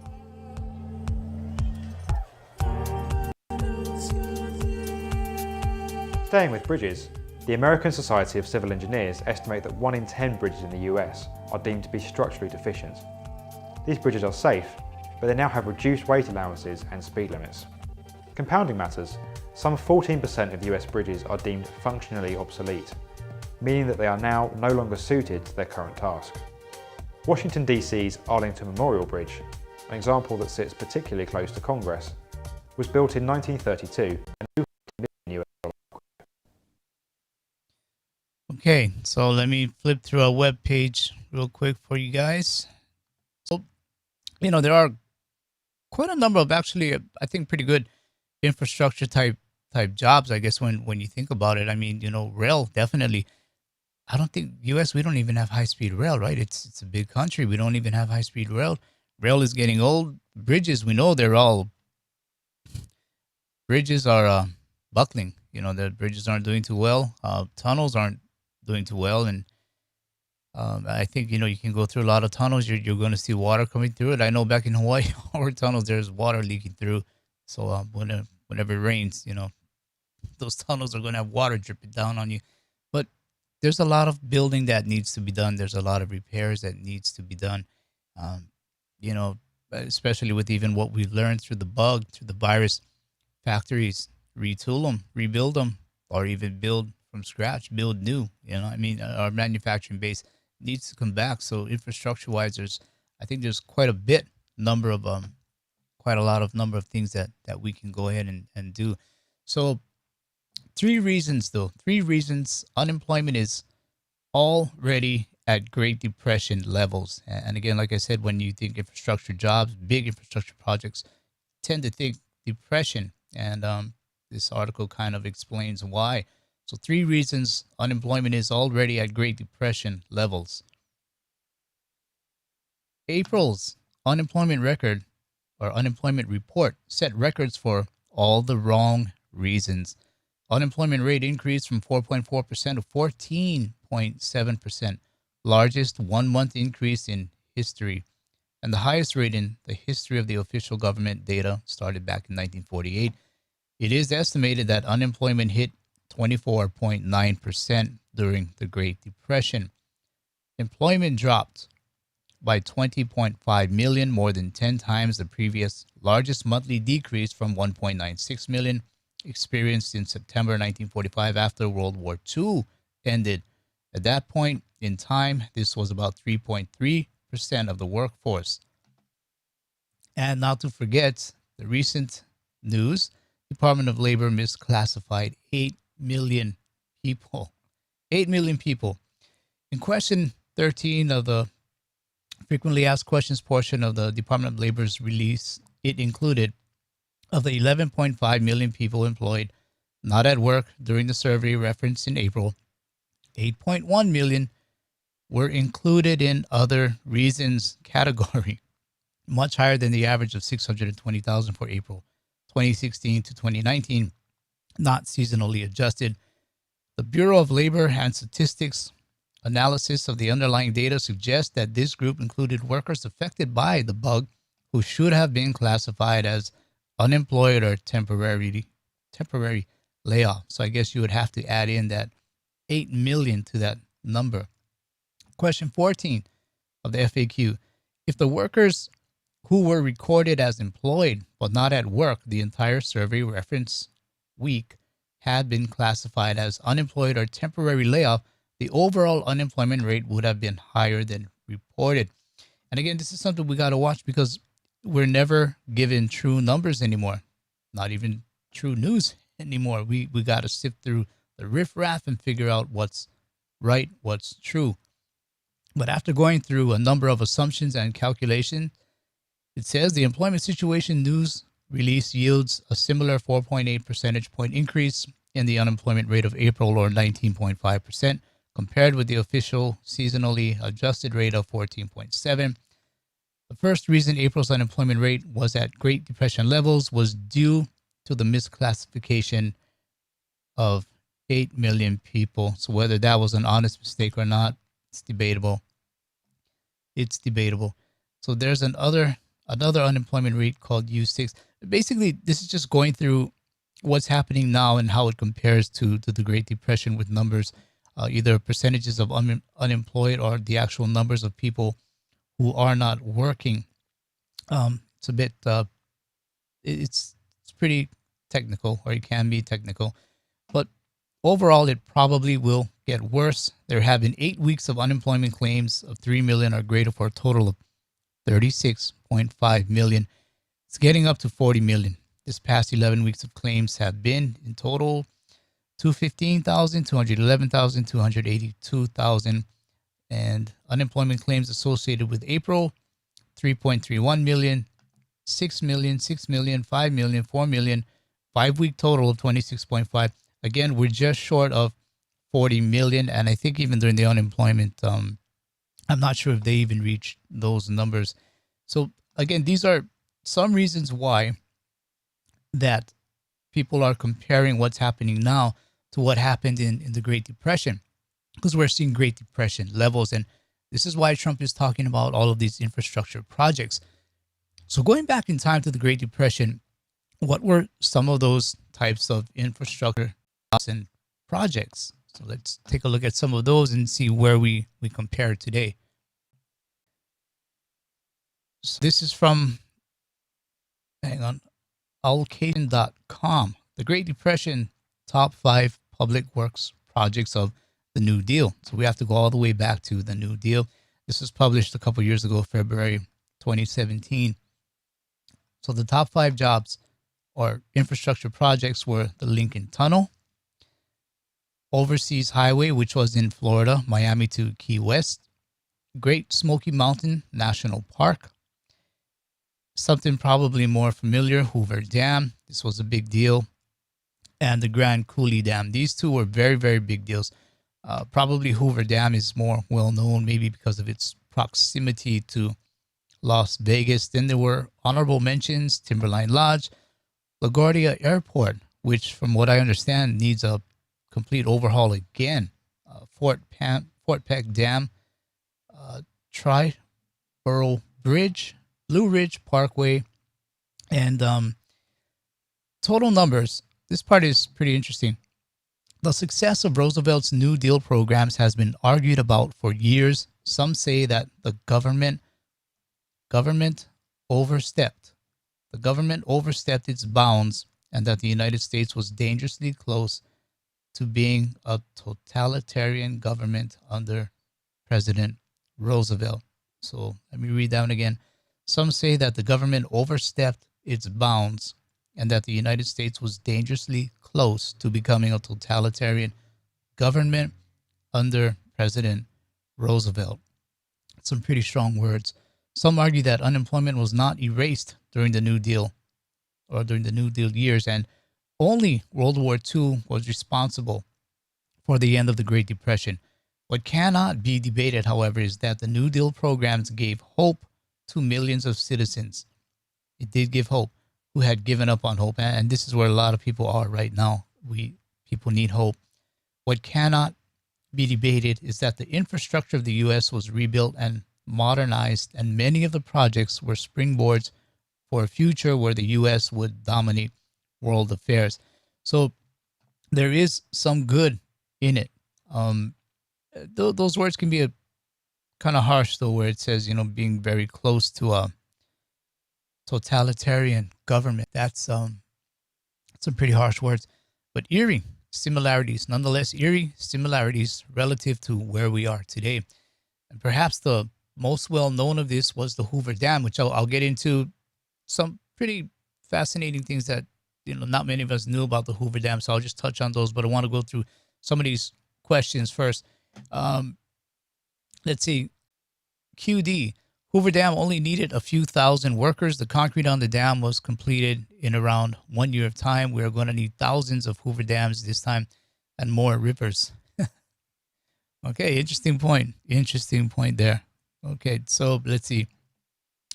Staying with bridges, the American Society of Civil Engineers estimate that 1 in 10 bridges in the US are deemed to be structurally deficient. These bridges are safe, but they now have reduced weight allowances and speed limits. Compounding matters, some 14% of US bridges are deemed functionally obsolete, meaning that they are now no longer suited to their current task. Washington DC's Arlington Memorial Bridge, an example that sits particularly close to Congress, was built in 1932 and $200 million US. Okay, so let me flip through our web page real quick for you guys. So, there are quite a number of actually, I think, pretty good infrastructure type jobs, I guess, when you think about it. I mean, rail, definitely. I don't think U.S., we don't even have high-speed rail, right? It's a big country. We don't even have high-speed rail. Rail is getting old. Bridges, we know bridges are buckling. The bridges aren't doing too well. Tunnels aren't doing too well. And I think, you can go through a lot of tunnels. You're going to see water coming through it. I know back in Hawaii, our tunnels, there's water leaking through. So whenever it rains, those tunnels are going to have water dripping down on you. But there's a lot of building that needs to be done. There's a lot of repairs that needs to be done. Especially with even what we learned through the virus, factories, retool them, rebuild them, or even build from scratch, build new. Our manufacturing base needs to come back. So infrastructure-wise, I think there's quite a lot of things that we can go ahead and do. So three reasons unemployment is already at Great Depression levels. And again, like I said, when you think infrastructure jobs, big infrastructure projects, tend to think depression. And this article kind of explains why. So 3 reasons unemployment is already at Great Depression levels. April's unemployment record or unemployment report set records for all the wrong reasons. Unemployment rate increased from 4.4% to 14.7%, largest 1-month increase in history, and the highest rate in the history of the official government data started back in 1948. It is estimated that unemployment hit 24.9% during the Great Depression. Employment dropped by 20.5 million, more than 10 times the previous largest monthly decrease from 1.96 million experienced in September 1945 after World War II ended. At that point in time, this was about 3.3% of the workforce. And not to forget the recent news, Department of Labor misclassified 8 million people. 8 million people. In question 13 of the frequently asked questions portion of the Department of Labor's release, it included, of the 11.5 million people employed not at work during the survey referenced in April, 8.1 million were included in other reasons category, much higher than the average of 620,000 for April 2016 to 2019, not seasonally adjusted. The Bureau of Labor and Statistics analysis of the underlying data suggests that this group included workers affected by the bug who should have been classified as unemployed or temporary layoff. So I guess you would have to add in that 8 million to that number. Question 14 of the FAQ. If the workers who were recorded as employed but not at work the entire survey reference week had been classified as unemployed or temporary layoff, the overall unemployment rate would have been higher than reported. And again, this is something we got to watch because we're never given true numbers anymore, not even true news anymore. We got to sift through the riffraff and figure out what's right, what's true. But after going through a number of assumptions and calculations, it says the employment situation news release yields a similar 4.8 percentage point increase in the unemployment rate of April, or 19.5%, compared with the official seasonally adjusted rate of 14.7%. The first reason April's unemployment rate was at Great Depression levels was due to the misclassification of 8 million people. So whether that was an honest mistake or not, it's debatable. It's debatable. So there's another unemployment rate called U6. Basically, this is just going through what's happening now and how it compares to the Great Depression with numbers, either percentages of unemployed or the actual numbers of people who are not working. It's a bit, it's pretty technical, or it can be technical. But overall, it probably will get worse. There have been 8 weeks of unemployment claims of 3 million or greater for a total of 36.5 million. It's getting up to 40 million. this past 11 weeks of claims have been in total 215,000, 211,000, 282,000. And unemployment claims associated with April, 3.31 million, 6 million, 6 million, 5 million, 4 million, 5-week total of 26.5. Again, we're just short of 40 million. And I think even during the unemployment, I'm not sure if they even reached those numbers. So again, these are some reasons why that people are comparing what's happening now to what happened in the Great Depression, because we're seeing Great Depression levels. And this is why Trump is talking about all of these infrastructure projects. So going back in time to the Great Depression, what were some of those types of infrastructure and projects? So let's take a look at some of those and see where we compare today. So this is from, hang on, allocation.com, the Great Depression top 5 public works projects of the New Deal. So we have to go all the way back to the New Deal. This was published a couple years ago, February 2017. So the top 5 jobs or infrastructure projects were the Lincoln Tunnel, Overseas Highway, which was in Florida, Miami to Key West, Great Smoky Mountain National Park, something probably more familiar, Hoover Dam. This was a big deal. And the Grand Coulee Dam. These two were very, very big deals. Probably Hoover Dam is more well known, maybe because of its proximity to Las Vegas. Then there were honorable mentions, Timberline Lodge, LaGuardia Airport, which from what I understand needs a complete overhaul again. Fort Peck Dam, Triborough Bridge, Blue Ridge Parkway, and total numbers. This part is pretty interesting. The success of Roosevelt's New Deal programs has been argued about for years. Some say that the government overstepped. The government overstepped its bounds and that the United States was dangerously close to being a totalitarian government under President Roosevelt. So let me read that one again. Some say that the government overstepped its bounds and that the United States was dangerously close to becoming a totalitarian government under President Roosevelt. Some pretty strong words. Some argue that unemployment was not erased during the New Deal or during the New Deal years, and only World War II was responsible for the end of the Great Depression. What cannot be debated, however, is that the New Deal programs gave hope to millions of citizens. It did give hope who had given up on hope, and this is where a lot of people are right now. People need hope. What cannot be debated is that the infrastructure of the U.S. was rebuilt and modernized, and many of the projects were springboards for a future where the U.S. would dominate world affairs. So there is some good in it. Those words can be a kind of harsh, though, where it says, being very close to a totalitarian government. That's some pretty harsh words, but eerie similarities, nonetheless, eerie similarities relative to where we are today. And perhaps the most well known of this was the Hoover Dam, which I'll get into some pretty fascinating things that not many of us knew about the Hoover Dam. So I'll just touch on those, but I want to go through some of these questions first. Let's see. QD. Hoover Dam only needed a few thousand workers. The concrete on the dam was completed in around 1 year of time. We are going to need thousands of Hoover Dams this time and more rivers. Okay, interesting point. Interesting point there. Okay, so let's see.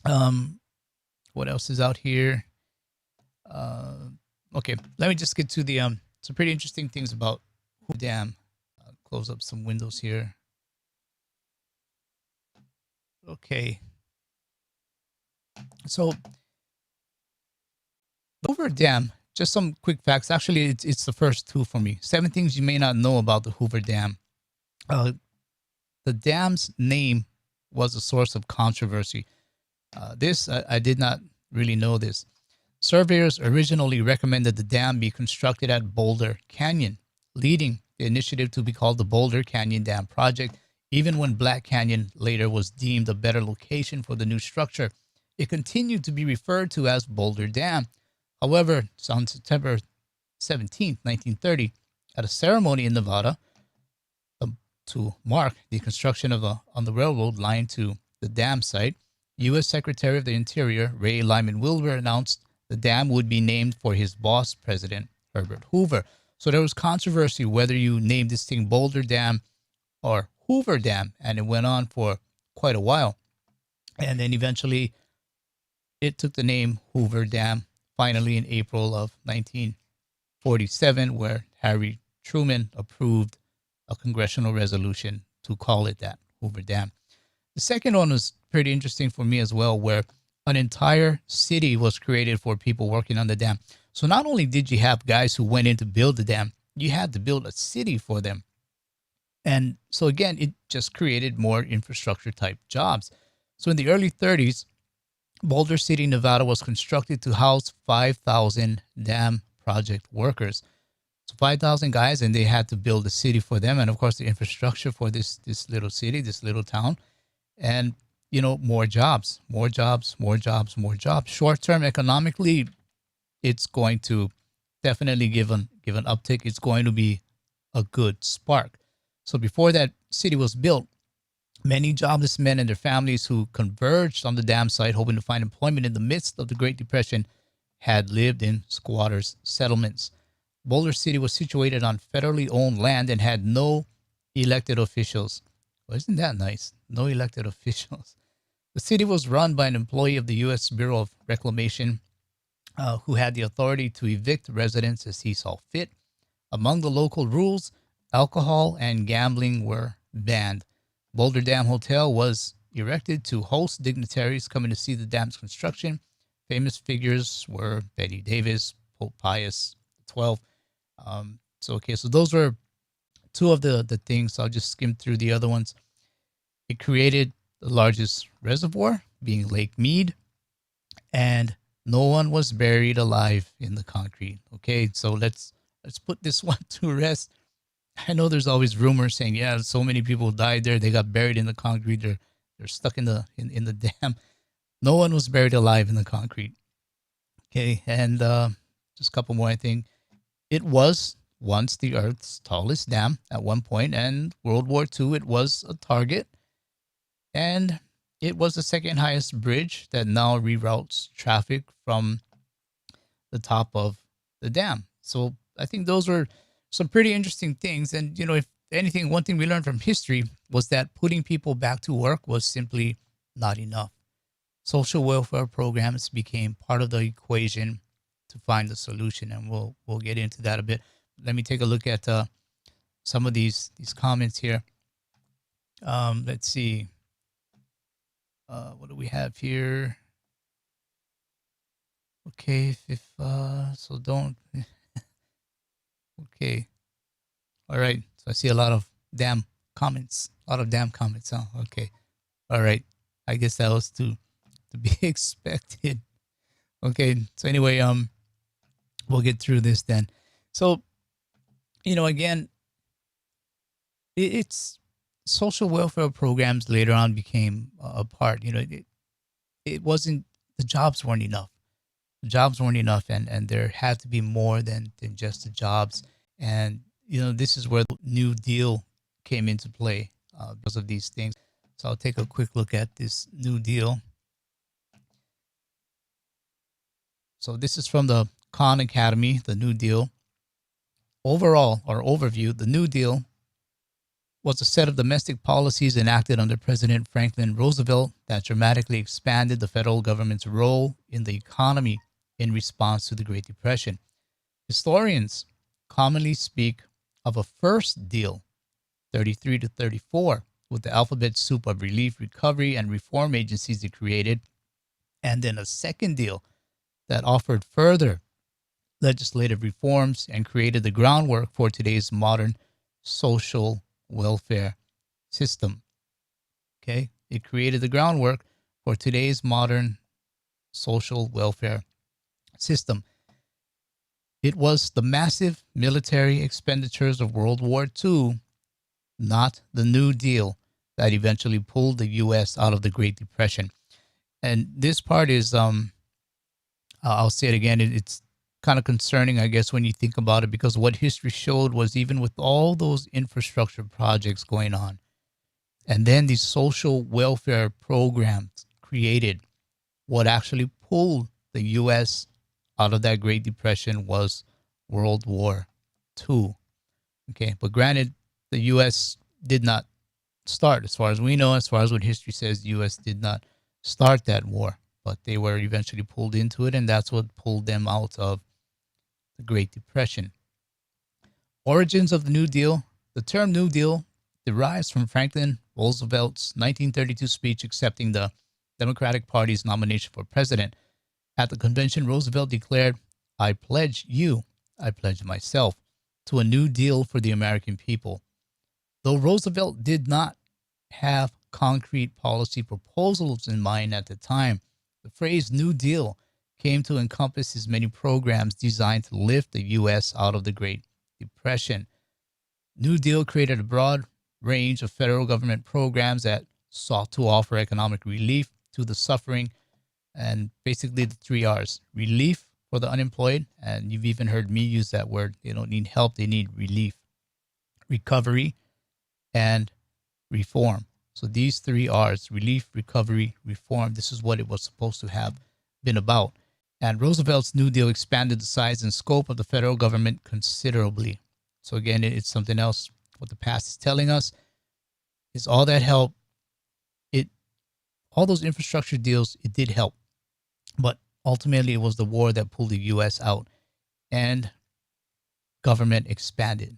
What else is out here? Okay, let me just get to the some pretty interesting things about Hoover Dam. Close up some windows here. Okay. So, the Hoover Dam, just some quick facts. Actually, it's the first two for me. 7 things you may not know about the Hoover Dam. The dam's name was a source of controversy. I did not really know this. Surveyors originally recommended the dam be constructed at Boulder Canyon, leading the initiative to be called the Boulder Canyon Dam Project, even when Black Canyon later was deemed a better location for the new structure. It continued to be referred to as Boulder Dam. However, it's on September 17th, 1930, at a ceremony in Nevada to mark the construction of on the railroad line to the dam site, U.S. Secretary of the Interior Ray Lyman Wilbur announced the dam would be named for his boss, President Herbert Hoover. So there was controversy whether you named this thing Boulder Dam or Hoover Dam, and it went on for quite a while. And then eventually it took the name Hoover Dam, finally in April of 1947, where Harry Truman approved a congressional resolution to call it that, Hoover Dam. The second one was pretty interesting for me as well, where an entire city was created for people working on the dam. So not only did you have guys who went in to build the dam, you had to build a city for them. And so again, it just created more infrastructure type jobs. So in the early 30s, Boulder City, Nevada was constructed to house 5,000 dam project workers. So 5,000 guys, and they had to build a city for them. And of course, the infrastructure for this little city, this little town. And, more jobs. Short-term economically, it's going to definitely give an uptick. It's going to be a good spark. So before that city was built, many jobless men and their families who converged on the dam site hoping to find employment in the midst of the Great Depression had lived in squatters' settlements. Boulder City was situated on federally owned land and had no elected officials. Well, isn't that nice? No elected officials. The city was run by an employee of the U.S. Bureau of Reclamation who had the authority to evict residents as he saw fit. Among the local rules, alcohol and gambling were banned. Boulder Dam Hotel was erected to host dignitaries coming to see the dam's construction. Famous figures were Betty Davis, Pope Pius XII. So those were two of the things. I'll just skim through the other ones. It created the largest reservoir, being Lake Mead, and no one was buried alive in the concrete. Okay, so let's put this one to rest. I know there's always rumors saying, yeah, so many people died there. They got buried in the concrete. They're stuck in the dam. No one was buried alive in the concrete. Okay, and just a couple more, I think. It was once the Earth's tallest dam at one point, and World War II, it was a target. And it was the second highest bridge that now reroutes traffic from the top of the dam. So I think those were some pretty interesting things. And, if anything, one thing we learned from history was that putting people back to work was simply not enough. Social welfare programs became part of the equation to find the solution, and we'll get into that a bit. Let me take a look at some of these comments here. Let's see. What do we have here? Okay, so don't. Okay. All right. So I see a lot of damn comments. Huh? Okay. All right. I guess that was to be expected. Okay. So anyway, we'll get through this then. So, again, it's social welfare programs later on became a part. It wasn't, the jobs weren't enough. And there had to be more than just the jobs. And, this is where the New Deal came into play because of these things. So I'll take a quick look at this New Deal. So this is from the Khan Academy, the New Deal. Overall, or overview, the New Deal was a set of domestic policies enacted under President Franklin Roosevelt that dramatically expanded the federal government's role in the economy in response to the Great Depression. Historians commonly speak of a first deal, 33 to 34, with the alphabet soup of relief, recovery, and reform agencies it created, and then a second deal that offered further legislative reforms and created the groundwork for today's modern social welfare system. Okay, it created the groundwork for today's modern social welfare system. It was the massive military expenditures of World War II, not the New Deal, that eventually pulled the U.S. out of the Great Depression. And this part is, I'll say it again, it's kind of concerning, I guess, when you think about it, because what history showed was even with all those infrastructure projects going on, and then these social welfare programs created, what actually pulled the U.S. out of that Great Depression was World War II. Okay, but granted, the U.S. did not start, as far as we know, as far as what history says, the U.S. did not start that war, but they were eventually pulled into it, and that's what pulled them out of the Great Depression. Origins of the New Deal. The term New Deal derives from Franklin Roosevelt's 1932 speech accepting the Democratic Party's nomination for president. At the convention, Roosevelt declared, I pledge myself to a new deal for the American people. Though Roosevelt did not have concrete policy proposals in mind at the time, the phrase New Deal came to encompass his many programs designed to lift the U.S. out of the Great Depression. New Deal created a broad range of federal government programs that sought to offer economic relief to the suffering, and basically the 3 R's: relief for the unemployed, and you've even heard me use that word. They don't need help, they need relief. Recovery, and reform. So these 3 R's: relief, recovery, reform. This is what it was supposed to have been about. And Roosevelt's New Deal expanded the size and scope of the federal government considerably. So again, it's something else. What the past is telling us is all that help, all those infrastructure deals, it did help. But ultimately, it was the war that pulled the U.S. out, and government expanded.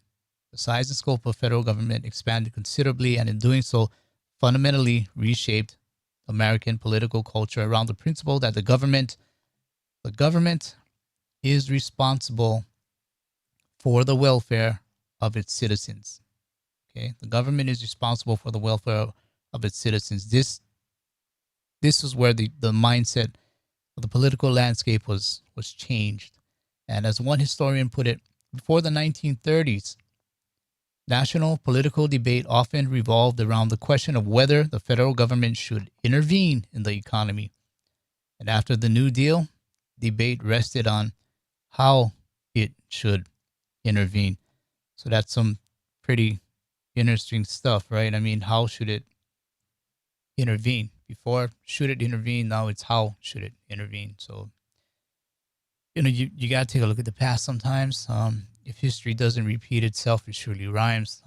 The size and scope of federal government expanded considerably, and in doing so, fundamentally reshaped American political culture around the principle that the government is responsible for the welfare of its citizens. Okay, the government is responsible for the welfare of its citizens. This is where the mindset of the political landscape was changed. And as one historian put it, before the 1930s, national political debate often revolved around the question of whether the federal government should intervene in the economy. And after the New Deal, debate rested on how it should intervene. So that's some pretty interesting stuff, right? I mean, how should it intervene? Before, should it intervene? Now it's how should it intervene? So, you got to take a look at the past sometimes. If history doesn't repeat itself, it surely rhymes.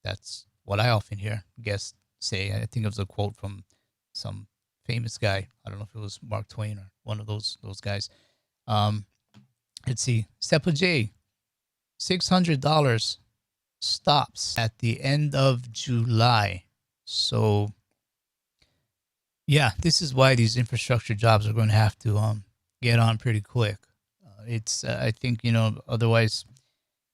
That's what I often hear guests say. I think it was a quote from some famous guy. I don't know if it was Mark Twain or one of those guys. Let's see. Step J, $600 stops at the end of July. So, yeah, this is why these infrastructure jobs are going to have to get on pretty quick. I think, otherwise,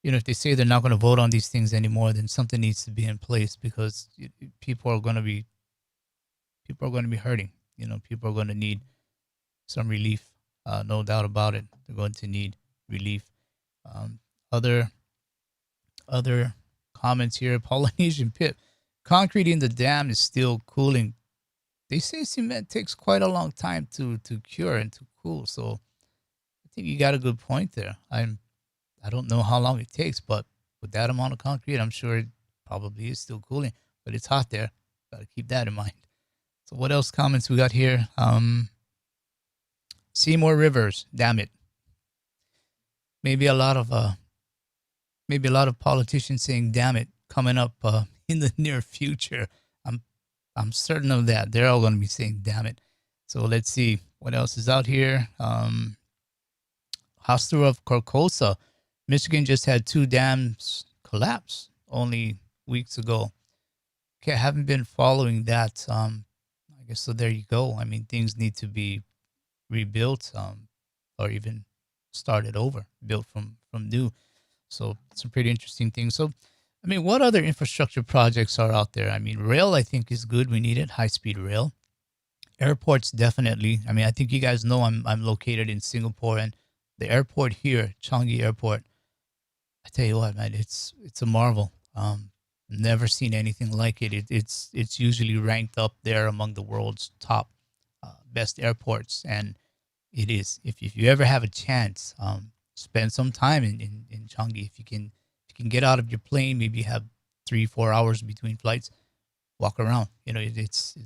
if they say they're not going to vote on these things anymore, then something needs to be in place, because people are going to be hurting. People are going to need some relief. No doubt about it. They're going to need relief. Other comments here. Polynesian Pip. Concreting the dam is still cooling. They say cement takes quite a long time to cure and to cool. So I think you got a good point there. I don't know how long it takes, but with that amount of concrete, I'm sure it probably is still cooling. But it's hot there. Got to keep that in mind. So what else comments we got here? Seymour Rivers, damn it. Maybe a lot of politicians saying damn it coming up in the near future. I'm certain of that. They're all going to be saying damn it. So let's see what else is out here. Hostel of Carcosa, Michigan just had 2 dams collapse only weeks ago. Okay, I haven't been following that. I guess so. There you go. I mean, things need to be rebuilt, or even started over, built from new. So some pretty interesting things. So, I mean, what other infrastructure projects are out there? I mean, rail, I think, is good. We need it. High-speed rail. Airports, definitely. I mean, I think you guys know I'm located in Singapore, and the airport here, Changi Airport, I tell you what, man, it's a marvel. Never seen anything like it. It's usually ranked up there among the world's top best airports, and it is. If you ever have a chance, spend some time in Changi. If you can get out of your plane, maybe have 3-4 hours between flights, walk around. It's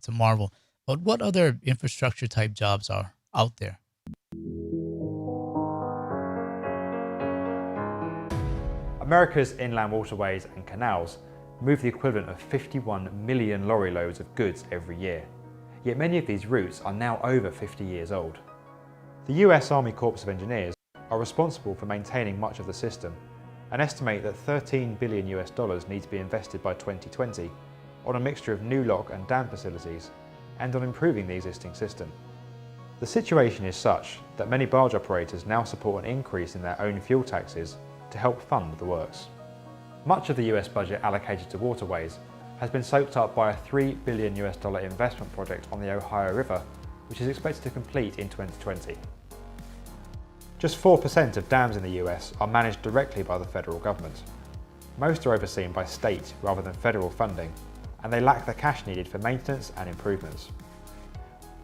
a marvel. But what other infrastructure type jobs are out there? America's inland waterways and canals move the equivalent of 51 million lorry loads of goods every year. Yet many of these routes are now over 50 years old. The US Army Corps of Engineers are responsible for maintaining much of the system and estimate that $13 billion need to be invested by 2020 on a mixture of new lock and dam facilities and on improving the existing system. The situation is such that many barge operators now support an increase in their own fuel taxes to help fund the works. Much of the US budget allocated to waterways has been soaked up by a $3 billion investment project on the Ohio River, which is expected to complete in 2020. Just 4% of dams in the US are managed directly by the federal government. Most are overseen by state rather than federal funding, and they lack the cash needed for maintenance and improvements.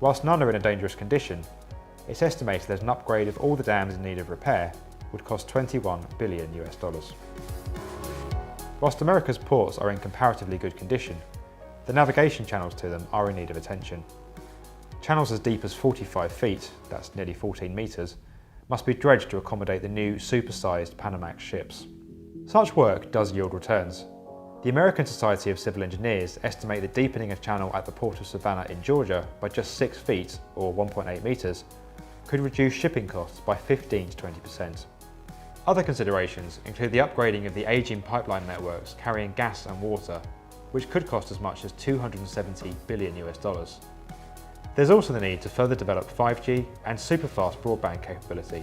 Whilst none are in a dangerous condition, it's estimated that an upgrade of all the dams in need of repair would cost $21 billion. Whilst America's ports are in comparatively good condition, the navigation channels to them are in need of attention. Channels as deep as 45 feet, that's nearly 14 metres, must be dredged to accommodate the new supersized Panamax ships. Such work does yield returns. The American Society of Civil Engineers estimate the deepening a channel at the port of Savannah in Georgia by just 6 feet, or 1.8 metres, could reduce shipping costs by 15 to 20%. Other considerations include the upgrading of the ageing pipeline networks carrying gas and water, which could cost as much as $270 billion. There's also the need to further develop 5G and superfast broadband capability,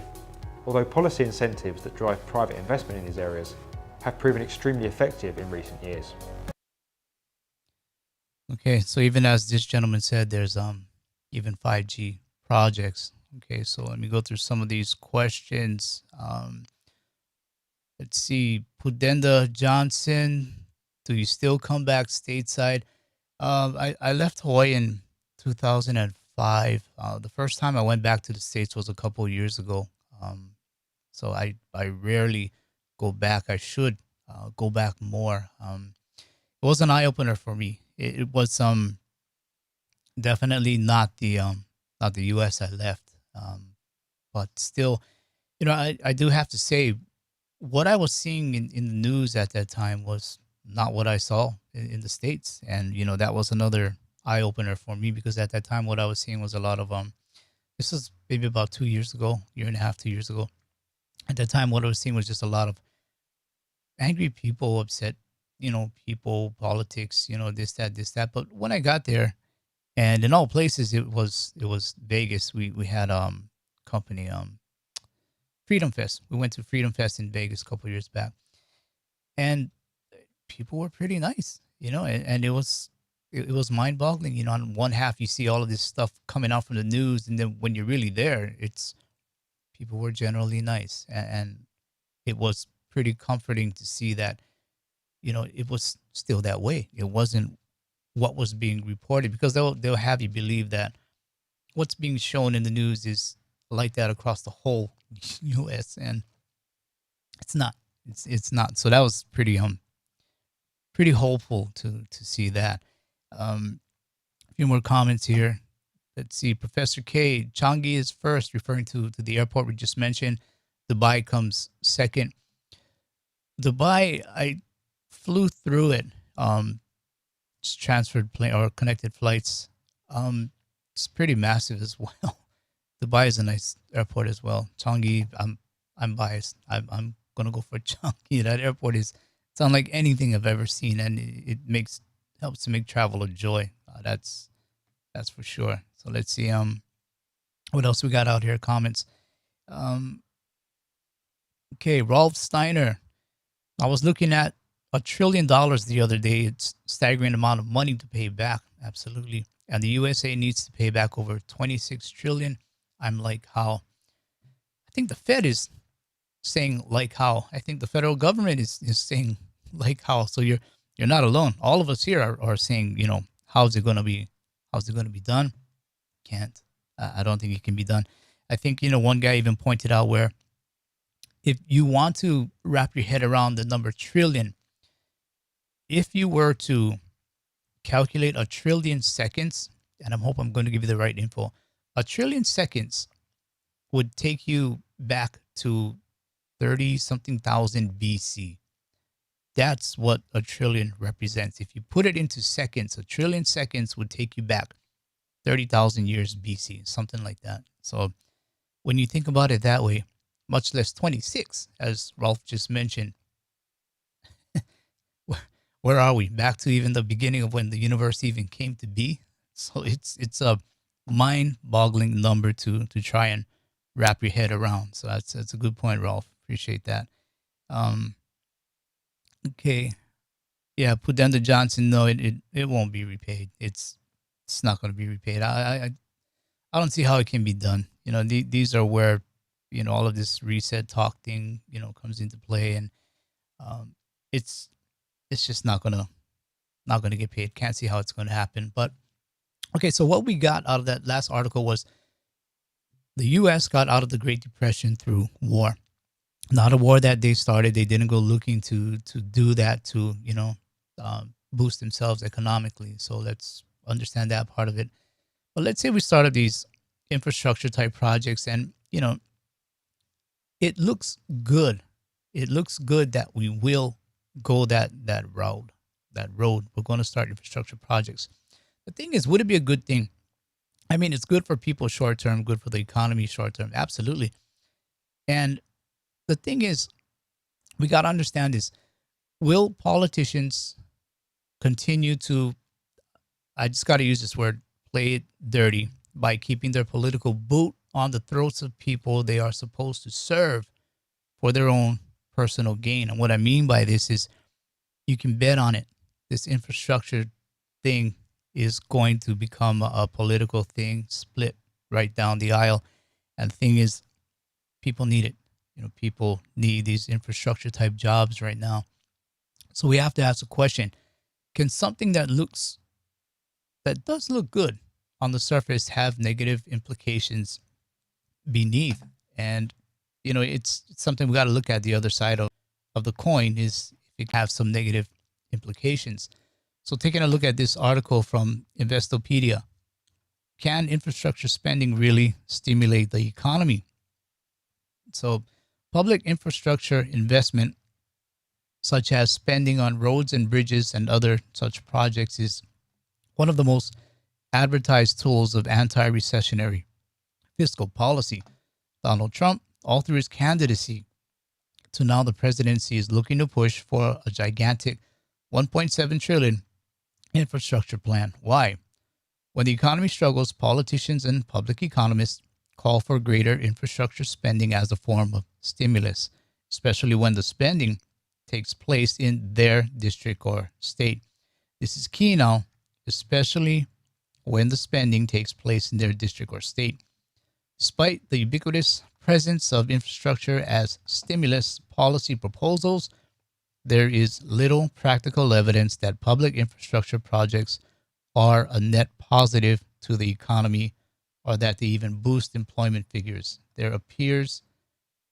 although policy incentives that drive private investment in these areas have proven extremely effective in recent years. Okay, so even as this gentleman said, there's even 5G projects. Okay, so let me go through some of these questions. Let's see, Pudenda Johnson, do you still come back stateside? I left Hawaii in 2005. The first time I went back to the States was a couple of years ago. So I rarely go back. I should go back more. It was an eye opener for me. It was definitely not the U.S. I left, but still, I do have to say, what I was seeing in the news at that time was not what I saw in the States, and that was another eye opener for me, because at that time what I was seeing was a lot of this was maybe about 2 years ago, year and a half, 2 years ago. At that time, what I was seeing was just a lot of angry people, upset, people, politics, this, that. But when I got there, and in all places, it was Vegas. We had company Freedom Fest. We went to Freedom Fest in Vegas a couple of years back, and people were pretty nice, and it was mind boggling. On one half, you see all of this stuff coming out from the news, and then when you're really there, people were generally nice, and it was pretty comforting to see that, it was still that way. It wasn't what was being reported, because they'll have you believe that what's being shown in the news is like that across the whole U.S. and it's not. It's not. So that was pretty hopeful to see that. A few more comments here. Let's see. Professor K, Changi is first, referring to the airport we just mentioned. Dubai comes second. Dubai, I flew through it. Just transferred plane or connected flights. It's pretty massive as well. Dubai is a nice airport as well. Changi, I'm biased. I'm gonna go for Changi. That airport it's unlike anything I've ever seen, and it helps to make travel a joy. That's for sure. So let's see. What else we got out here? Comments. Okay, Rolf Steiner. I was looking at $1 trillion the other day. It's staggering amount of money to pay back. Absolutely. And the USA needs to pay back over 26 trillion. I'm like, how? I think the Fed is saying like how. I think the federal government is saying like how. So you're not alone. All of us here are saying, how's it going to be done? Can't. I don't think it can be done. I think, one guy even pointed out where if you want to wrap your head around the number trillion, if you were to calculate a trillion seconds, and I hope I'm going to give you the right info, a trillion seconds would take you back to 30 something thousand BC. That's what a trillion represents. If you put it into seconds, a trillion seconds would take you back 30,000 years BC, something like that. So when you think about it that way, much less 26, as Ralph just mentioned, where are we? Back to even the beginning of when the universe even came to be. So it's a mind-boggling number to try and wrap your head around. So that's a good point, Ralph. Appreciate that. Okay, yeah, put down the Johnson. No, it won't be repaid. It's not going to be repaid. I don't see how it can be done. You know, these are where, you know, all of this reset talk thing, you know, comes into play, and it's just not gonna get paid. Can't see how it's going to happen. But okay, so what we got out of that last article was the U.S. got out of the Great Depression through war. Not a war that they started. They didn't go looking to do that to, you know, boost themselves economically. So let's understand that part of it. But let's say we started these infrastructure type projects, and, you know, it looks good. It looks good that we will go that road. We're going to start infrastructure projects. The thing is, would it be a good thing? I mean, it's good for people short term, good for the economy short term. Absolutely. And the thing is, we got to understand is, will politicians continue to, I just got to use this word, play it dirty by keeping their political boot on the throats of people they are supposed to serve for their own personal gain? And what I mean by this is, you can bet on it. This infrastructure thing is going to become a political thing, split right down the aisle. And the thing is, people need it. You know, people need these infrastructure type jobs right now. So we have to ask a question. Can something that does look good on the surface have negative implications beneath? And, you know, it's something we got to look at. The other side of the coin is if it has some negative implications. So taking a look at this article from Investopedia, can infrastructure spending really stimulate the economy? So public infrastructure investment, such as spending on roads and bridges and other such projects, is one of the most advertised tools of anti-recessionary fiscal policy. Donald Trump, all through his candidacy to now the presidency, is looking to push for a gigantic $1.7 trillion infrastructure plan. Why? When the economy struggles, politicians and public economists call for greater infrastructure spending as a form of stimulus, especially when the spending takes place in their district or state. This is key now, especially when the spending takes place in their district or state. Despite the ubiquitous presence of infrastructure as stimulus policy proposals, there is little practical evidence that public infrastructure projects are a net positive to the economy or that they even boost employment figures. There appears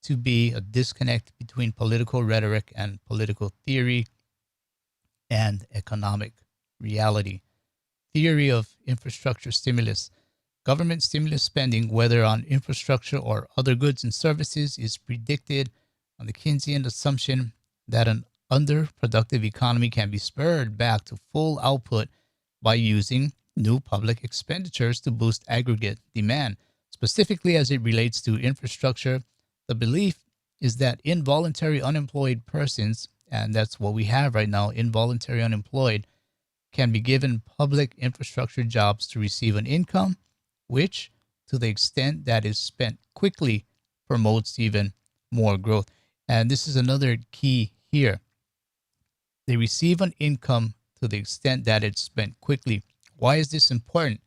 to be a disconnect between political rhetoric and political theory and economic reality. Theory of infrastructure stimulus. Government stimulus spending, whether on infrastructure or other goods and services, is predicted on the Keynesian assumption that an underproductive economy can be spurred back to full output by using new public expenditures to boost aggregate demand. Specifically as it relates to infrastructure, the belief is that involuntary unemployed persons, and that's what we have right now, involuntary unemployed, can be given public infrastructure jobs to receive an income, which, to the extent that is spent quickly, promotes even more growth. And this is another key here. They receive an income to the extent that it's spent quickly. Why is this important?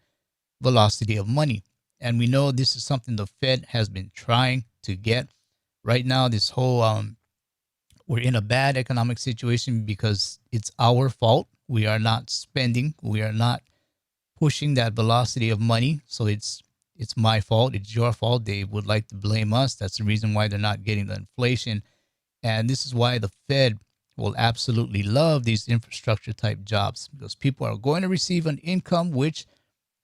Velocity of money. And we know this is something the Fed has been trying to get. Right now, this whole, we're in a bad economic situation because it's our fault. We are not spending. We are not pushing that velocity of money. So it's it's my fault, it's your fault. They would like to blame us. That's the reason why they're not getting the inflation. And this is why the Fed will absolutely love these infrastructure type jobs, because people are going to receive an income which,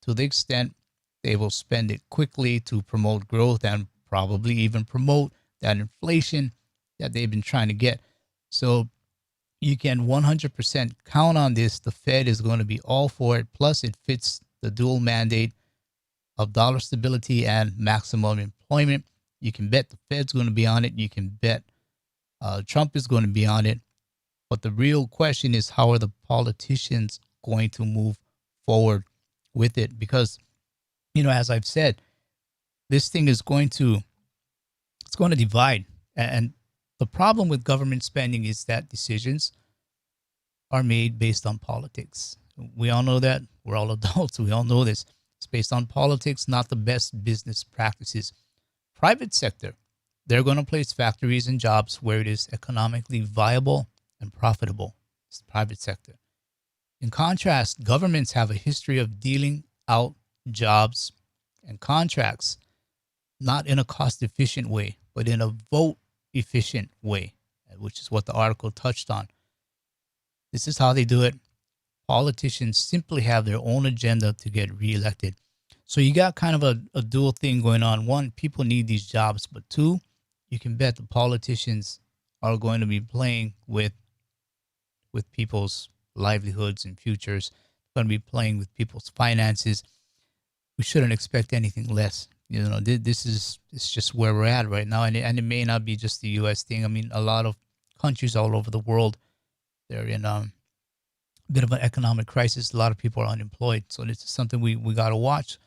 to the extent they will spend it quickly to promote growth and probably even promote that inflation that they've been trying to get. So you can 100% count on this. The Fed is going to be all for it. Plus, it fits the dual mandate of dollar stability and maximum employment. You can bet the Fed's going to be on it. You can bet Trump is going to be on it. But the real question is, how are the politicians going to move forward with it? Because, as I've said, this thing is going to divide. And the problem with government spending is that decisions are made based on politics. We all know that. We're all adults. We all know this. It's based on politics, not the best business practices. Private sector, they're going to place factories and jobs where it is economically viable and profitable. It's the private sector. In contrast, governments have a history of dealing out jobs and contracts, not in a cost-efficient way, but in a vote-efficient way, which is what the article touched on. This is how they do it. Politicians simply have their own agenda to get reelected. So you got kind of a dual thing going on. One, people need these jobs, but two, you can bet the politicians are going to be playing with people's livelihoods and futures, going to be playing with people's finances. We shouldn't expect anything less. This is just where we're at right now, and it may not be just the U.S. thing. I mean, a lot of countries all over the world, they're in a bit of an economic crisis. A lot of people are unemployed, so this is something we got to watch.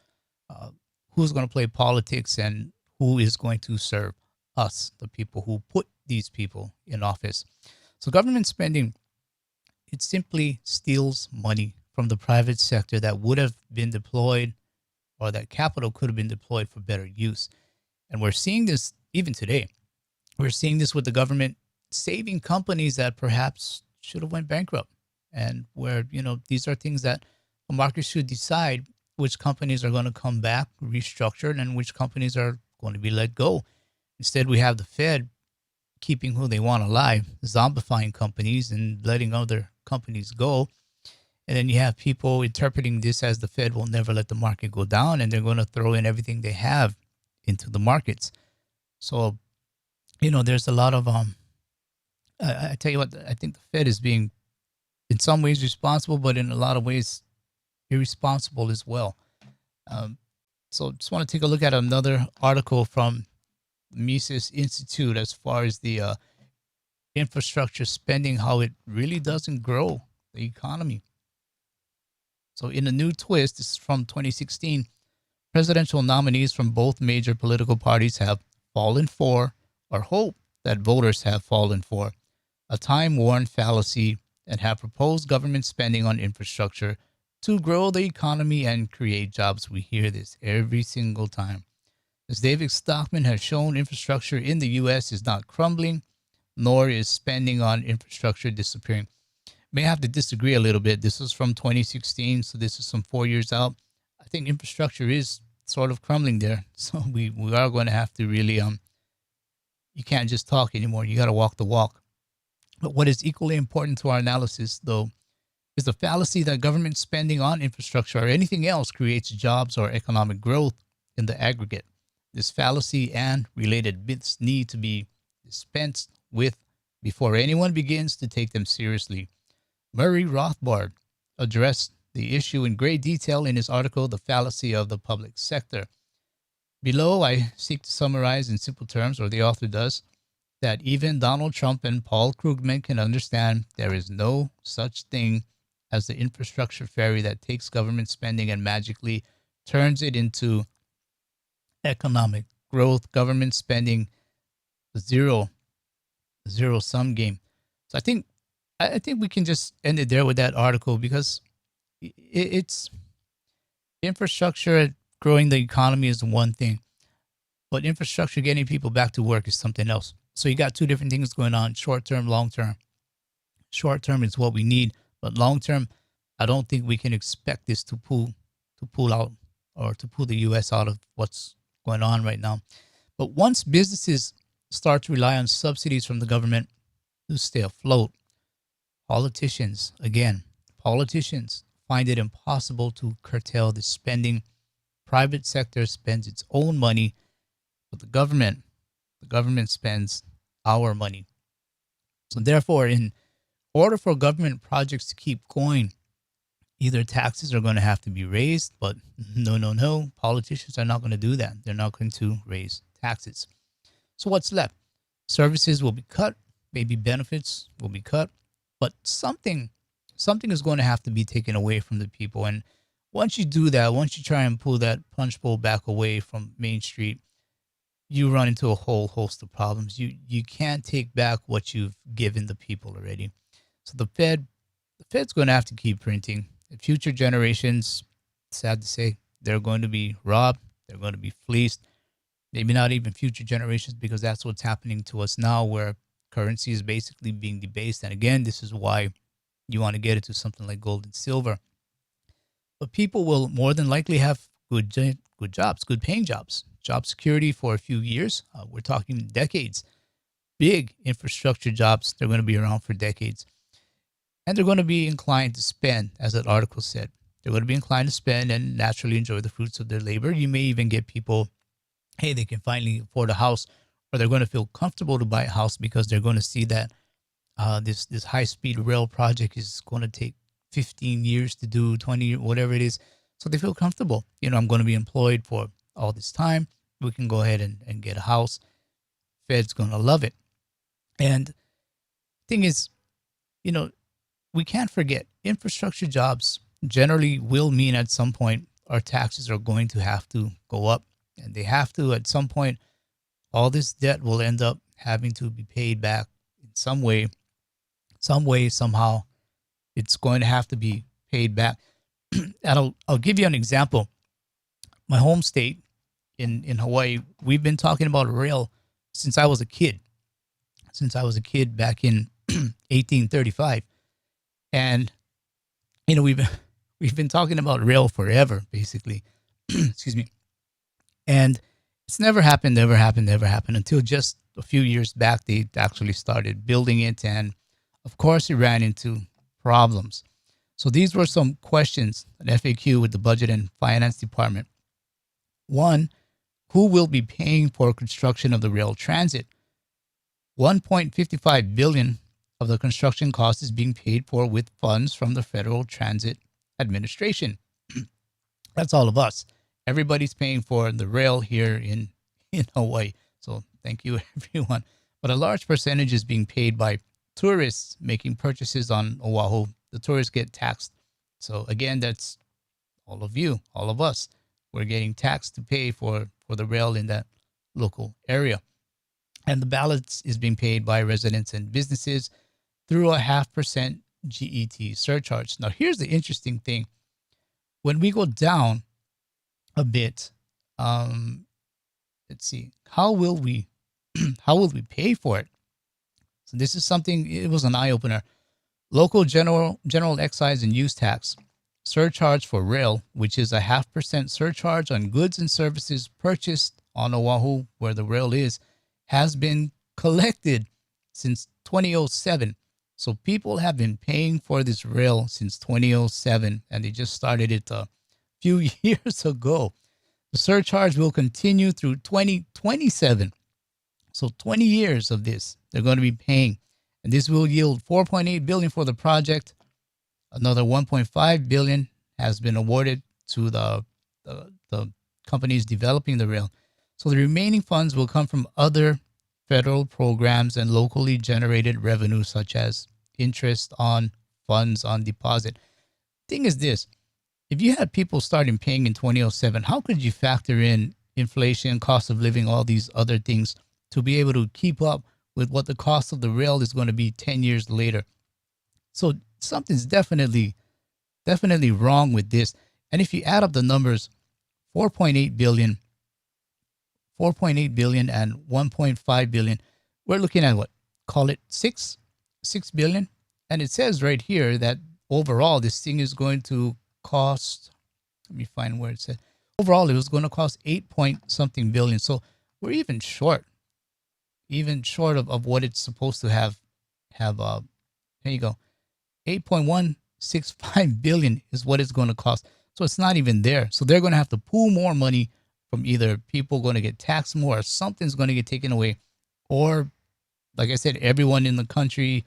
Who's going to play politics and who is going to serve us, the people who put these people in office. So government spending, it simply steals money from the private sector that would have been deployed, or that capital could have been deployed for better use. And we're seeing this even today. We're seeing this with the government saving companies that perhaps should have went bankrupt. And where, these are things that the market should decide which companies are going to come back restructured and which companies are going to be let go. Instead, we have the Fed keeping who they want alive, zombifying companies and letting other companies go. And then you have people interpreting this as the Fed will never let the market go down, and they're going to throw in everything they have into the markets. So, there's a lot of, I tell you what, I think the Fed is being in some ways responsible, but in a lot of ways irresponsible as well. So just want to take a look at another article from Mises Institute as far as the infrastructure spending, how it really doesn't grow the economy. So in a new twist, this is from 2016, presidential nominees from both major political parties have fallen for, or hope that voters have fallen for, a time-worn fallacy, and have proposed government spending on infrastructure to grow the economy and create jobs. We hear this every single time. As David Stockman has shown, infrastructure in the U.S. is not crumbling, nor is spending on infrastructure disappearing. May have to disagree a little bit. This was from 2016, so this is some 4 years out. I think infrastructure is sort of crumbling there. So we are going to have to really, you can't just talk anymore. You got to walk the walk. But what is equally important to our analysis, though, is the fallacy that government spending on infrastructure or anything else creates jobs or economic growth in the aggregate. This fallacy and related myths need to be dispensed with before anyone begins to take them seriously. Murray Rothbard addressed the issue in great detail in his article, The Fallacy of the Public Sector. Below, I seek to summarize in simple terms, or the author does, that even Donald Trump and Paul Krugman can understand there is no such thing as the infrastructure fairy that takes government spending and magically turns it into economic growth. Government spending, zero-sum game. So I think we can just end it there with that article, because it's infrastructure, growing the economy is one thing, but infrastructure, getting people back to work, is something else. So you got two different things going on, short-term, long-term. Short-term is what we need, but long-term, I don't think we can expect this to pull out or to pull the U.S. out of what's going on right now. But once businesses start to rely on subsidies from the government to stay afloat, politicians find it impossible to curtail the spending. Private sector spends its own money, but the government spends our money. So therefore, in order for government projects to keep going, either taxes are going to have to be raised, but no, politicians are not going to do that. They're not going to raise taxes. So what's left? Services will be cut, maybe benefits will be cut, but something is going to have to be taken away from the people. And once you do that, once you try and pull that punch bowl back away from Main Street, you run into a whole host of problems. You can't take back what you've given the people already. So the Fed's going to have to keep printing. Future generations, sad to say, they're going to be robbed. They're going to be fleeced. Maybe not even future generations, because that's what's happening to us now, where currency is basically being debased. And again, this is why you want to get into something like gold and silver. But people will more than likely have good jobs, good paying jobs, job security for a few years. We're talking decades. Big infrastructure jobs, they're going to be around for decades. And they're going to be inclined to spend, as that article said. They're going to be inclined to spend and naturally enjoy the fruits of their labor. You may even get people, hey, they can finally afford a house, or they're going to feel comfortable to buy a house because they're going to see that this high-speed rail project is going to take 15 years to do, 20, whatever it is. So they feel comfortable. I'm going to be employed for all this time. We can go ahead and get a house. Fed's going to love it. And the thing is, we can't forget, infrastructure jobs generally will mean at some point our taxes are going to have to go up. And they have to at some point. All this debt will end up having to be paid back in some way, somehow. It's going to have to be paid back. And I'll give you an example. My home state in Hawaii, we've been talking about rail since I was a kid. Back in 1835. And we've been talking about rail forever, basically. Excuse me. And it's never happened until just a few years back. They actually started building it, and of course it ran into problems. So these were some questions, an FAQ with the Budget and Finance Department. 1, who will be paying for construction of the rail transit? $1.55 billion of the construction cost is being paid for with funds from the Federal Transit Administration. That's all of us. Everybody's paying for the rail here in Hawaii. So thank you, everyone. But a large percentage is being paid by tourists making purchases on Oahu. The tourists get taxed. So again, that's all of you, all of us. We're getting taxed to pay for the rail in that local area. And the balance is being paid by residents and businesses through a 0.5% GET surcharge. Now, here's the interesting thing. When we go down a bit, let's see, how will we pay for it? So this is something, it was an eye-opener. Local general excise and use tax surcharge for rail, which is a 0.5% surcharge on goods and services purchased on Oahu, where the rail is, has been collected since 2007. So people have been paying for this rail since 2007, and they just started it a few years ago. The surcharge will continue through 2027. So 20 years of this, they're going to be paying. And this will yield $4.8 billion for the project. Another $1.5 billion has been awarded to the companies developing the rail. So the remaining funds will come from other federal programs and locally generated revenue, such as interest on funds on deposit. Thing is this, if you had people starting paying in 2007, how could you factor in inflation, cost of living, all these other things to be able to keep up with what the cost of the rail is going to be 10 years later? So something's definitely wrong with this. And if you add up the numbers, 4.8 billion and 1.5 billion, we're looking at what? Call it 6 billion. And it says right here that overall this thing is going to cost, let me find where it said, overall, it was going to cost 8 point something billion. So we're even short of what it's supposed to have. There you go. 8.165 billion is what it's going to cost. So it's not even there. So they're going to have to pool more money from either people going to get taxed more or something's going to get taken away. Or, like I said, everyone in the country,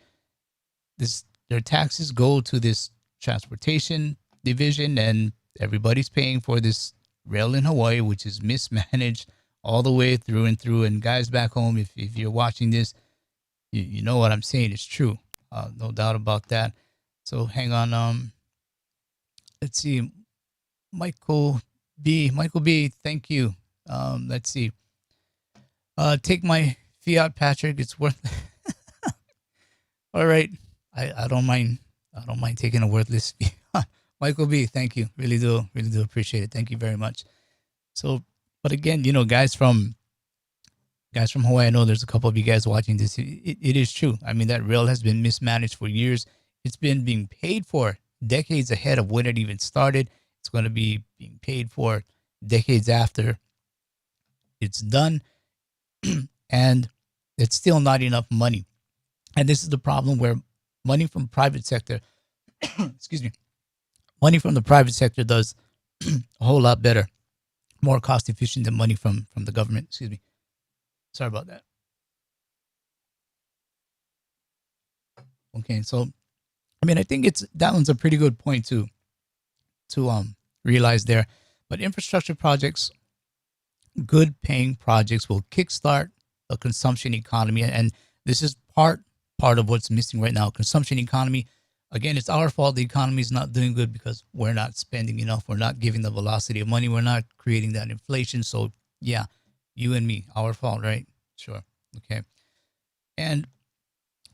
their taxes go to this transportation division and everybody's paying for this rail in Hawaii, which is mismanaged all the way through and through. And guys back home, if you're watching this, you know what I'm saying. It's true. No doubt about that. So hang on. Let's see. Michael B, thank you. Let's see. Take my fiat, Patrick. It's worth. All right. I don't mind. I don't mind taking a worthless fiat. Michael B, thank you. Really do appreciate it. Thank you very much. So, but again, guys from Hawaii, I know there's a couple of you guys watching this. It is true. I mean, that rail has been mismanaged for years. It's been being paid for decades ahead of when it even started. It's going to be being paid for decades after it's done. And it's still not enough money. And this is the problem where money from private sector, excuse me, money from the private sector does a whole lot better, more cost efficient than money from the government. Excuse me. Sorry about that. Okay, so I mean, I think that one's a pretty good point to realize there. But infrastructure projects, good paying projects, will kickstart a consumption economy, and this is part of what's missing right now. Consumption economy. Again, it's our fault. The economy is not doing good because we're not spending enough. We're not giving the velocity of money. We're not creating that inflation. So yeah, you and me, our fault, right? Sure. Okay. And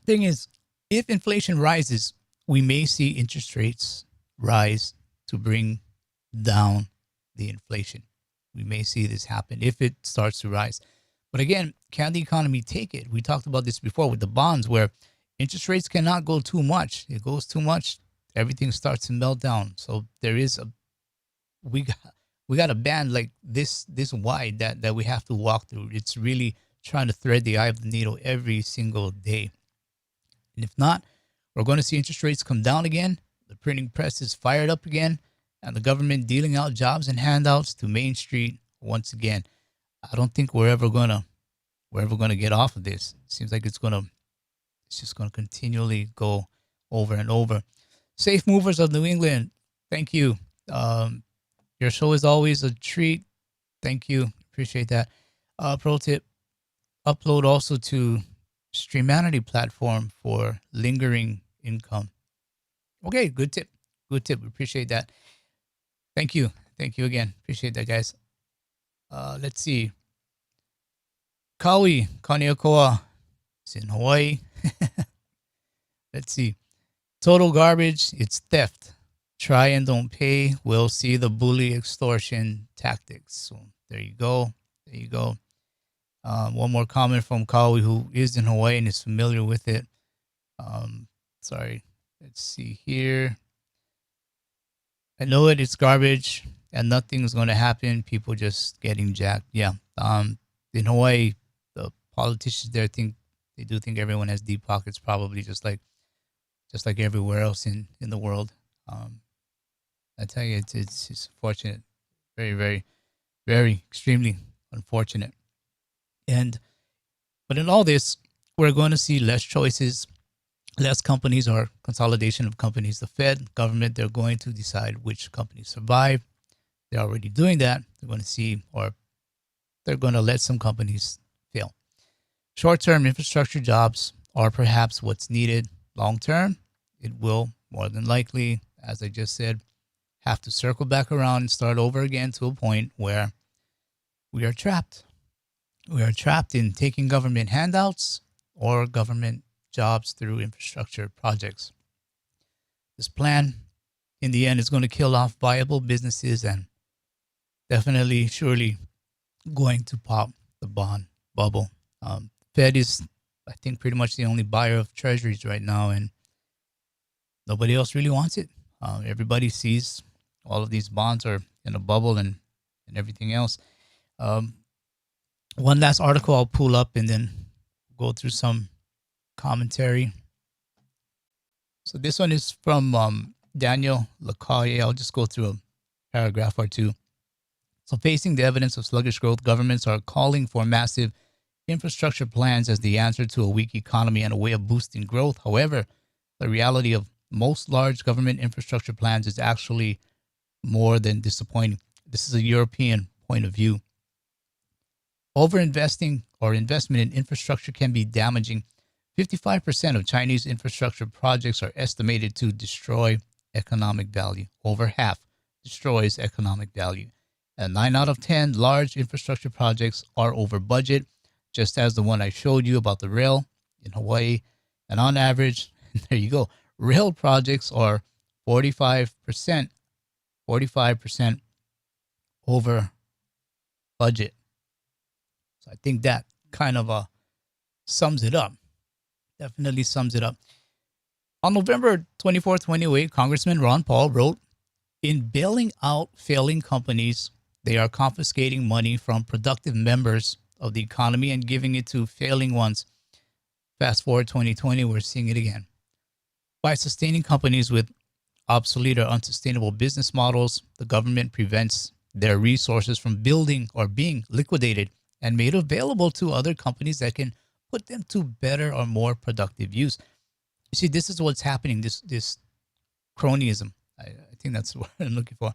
thing is, if inflation rises, we may see interest rates rise to bring down the inflation. We may see this happen if it starts to rise. But again, can the economy take it? We talked about this before with the bonds where interest rates cannot go too much. It goes too much, everything starts to melt down. So there is we got a band like this wide that we have to walk through. It's really trying to thread the eye of the needle every single day. And if not, we're going to see interest rates come down again. The printing press is fired up again, and the government dealing out jobs and handouts to Main Street once again. I don't think we're ever gonna get off of this. It seems like it's just gonna continually go over and over. Safe Movers of New England, thank you. Your show is always a treat. Thank you, appreciate that. Pro tip: upload also to Streamanity platform for lingering income. Okay, good tip. We appreciate that. Thank you again. Appreciate that, guys. Let's see. Kaui Kaneokoa is in Hawaii. Let's see. Total garbage. It's theft. Try and don't pay. We'll see the bully extortion tactics. So there you go. One more comment from Kaui, who is in Hawaii and is familiar with it. Sorry. Let's see here. I know it's garbage and nothing's going to happen. People just getting jacked. Yeah. In Hawaii, the politicians there do think everyone has deep pockets, probably just like everywhere else in the world. I tell you, it's unfortunate. Very, very, very extremely unfortunate. But in all this, we're going to see less choices, less companies, or consolidation of companies. The Fed, government, they're going to decide which companies survive. They're already doing that. They're going to see, or they're going to let some companies fail. Short-term infrastructure jobs are perhaps what's needed. Long-term, it will more than likely, as I just said, have to circle back around and start over again to a point where we are trapped. We are trapped in taking government handouts or government jobs through infrastructure projects. This plan, in the end, is going to kill off viable businesses and definitely, surely going to pop the bond bubble. Fed is, I think, pretty much the only buyer of treasuries right now, and nobody else really wants it. Everybody sees all of these bonds are in a bubble, and and everything else. One last article I'll pull up and then go through some commentary. So this one is from Daniel Lacaille. I'll just go through a paragraph or two. So facing the evidence of sluggish growth, governments are calling for massive infrastructure plans as the answer to a weak economy and a way of boosting growth. However, the reality of most large government infrastructure plans is actually more than disappointing. This is a European point of view. Overinvesting or investment in infrastructure can be damaging. 55% of Chinese infrastructure projects are estimated to destroy economic value. Over half destroys economic value. And 9 out of 10 large infrastructure projects are over budget, just as the one I showed you about the rail in Hawaii. And on average, there you go, rail projects are 45% over budget. So I think that kind of sums it up. Definitely sums it up. On November 24, 2008, Congressman Ron Paul wrote, "In bailing out failing companies, they are confiscating money from productive members of the economy and giving it to failing ones." Fast forward 2020, we're seeing it again. By sustaining companies with obsolete or unsustainable business models, the government prevents their resources from building or being liquidated and made available to other companies that can put them to better or more productive use. You see, this is what's happening, this cronyism. I think that's what I'm looking for.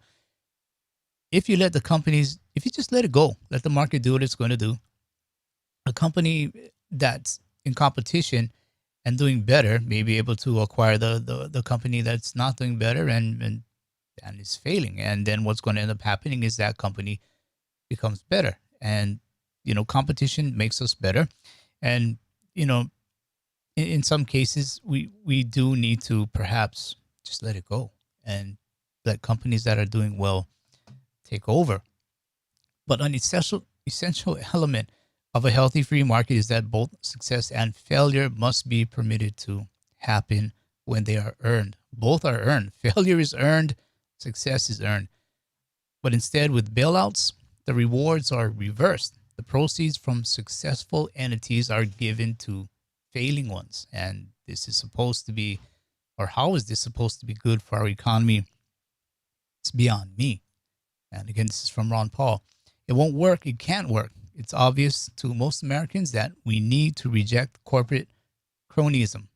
If you let the companies, if you just let it go, let the market do what it's going to do, a company that's in competition and doing better may be able to acquire the company that's not doing better and is failing. And then what's going to end up happening is that company becomes better. And, competition makes us better. And, in some cases, we do need to perhaps just let it go and let companies that are doing well take over. But an essential element of a healthy free market is that both success and failure must be permitted to happen when they are earned. Both are earned. Failure is earned, success is earned. But instead, with bailouts, the rewards are reversed. The proceeds from successful entities are given to failing ones. And this is supposed to be, or how is this supposed to be good for our economy? It's beyond me. And again, this is from Ron Paul. It won't work. It can't work. It's obvious to most Americans that we need to reject corporate cronyism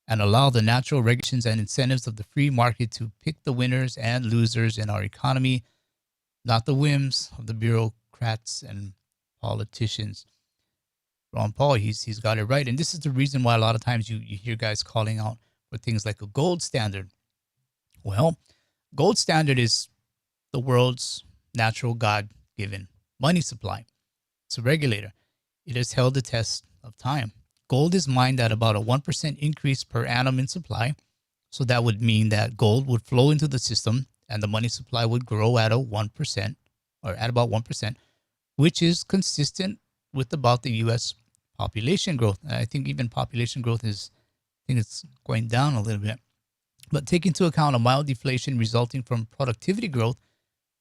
and allow the natural regulations and incentives of the free market to pick the winners and losers in our economy, not the whims of the bureaucrats and politicians. Ron Paul, he's got it right. And this is the reason why a lot of times you hear guys calling out for things like a gold standard. Well, gold standard is the world's natural God-given money supply. It's a regulator. It has held the test of time. Gold is mined at about a 1% increase per annum in supply. So that would mean that gold would flow into the system and the money supply would grow at 1% or at about 1%, which is consistent with about the U.S. population growth. And I think even population growth it's going down a little bit. But take into account a mild deflation resulting from productivity growth,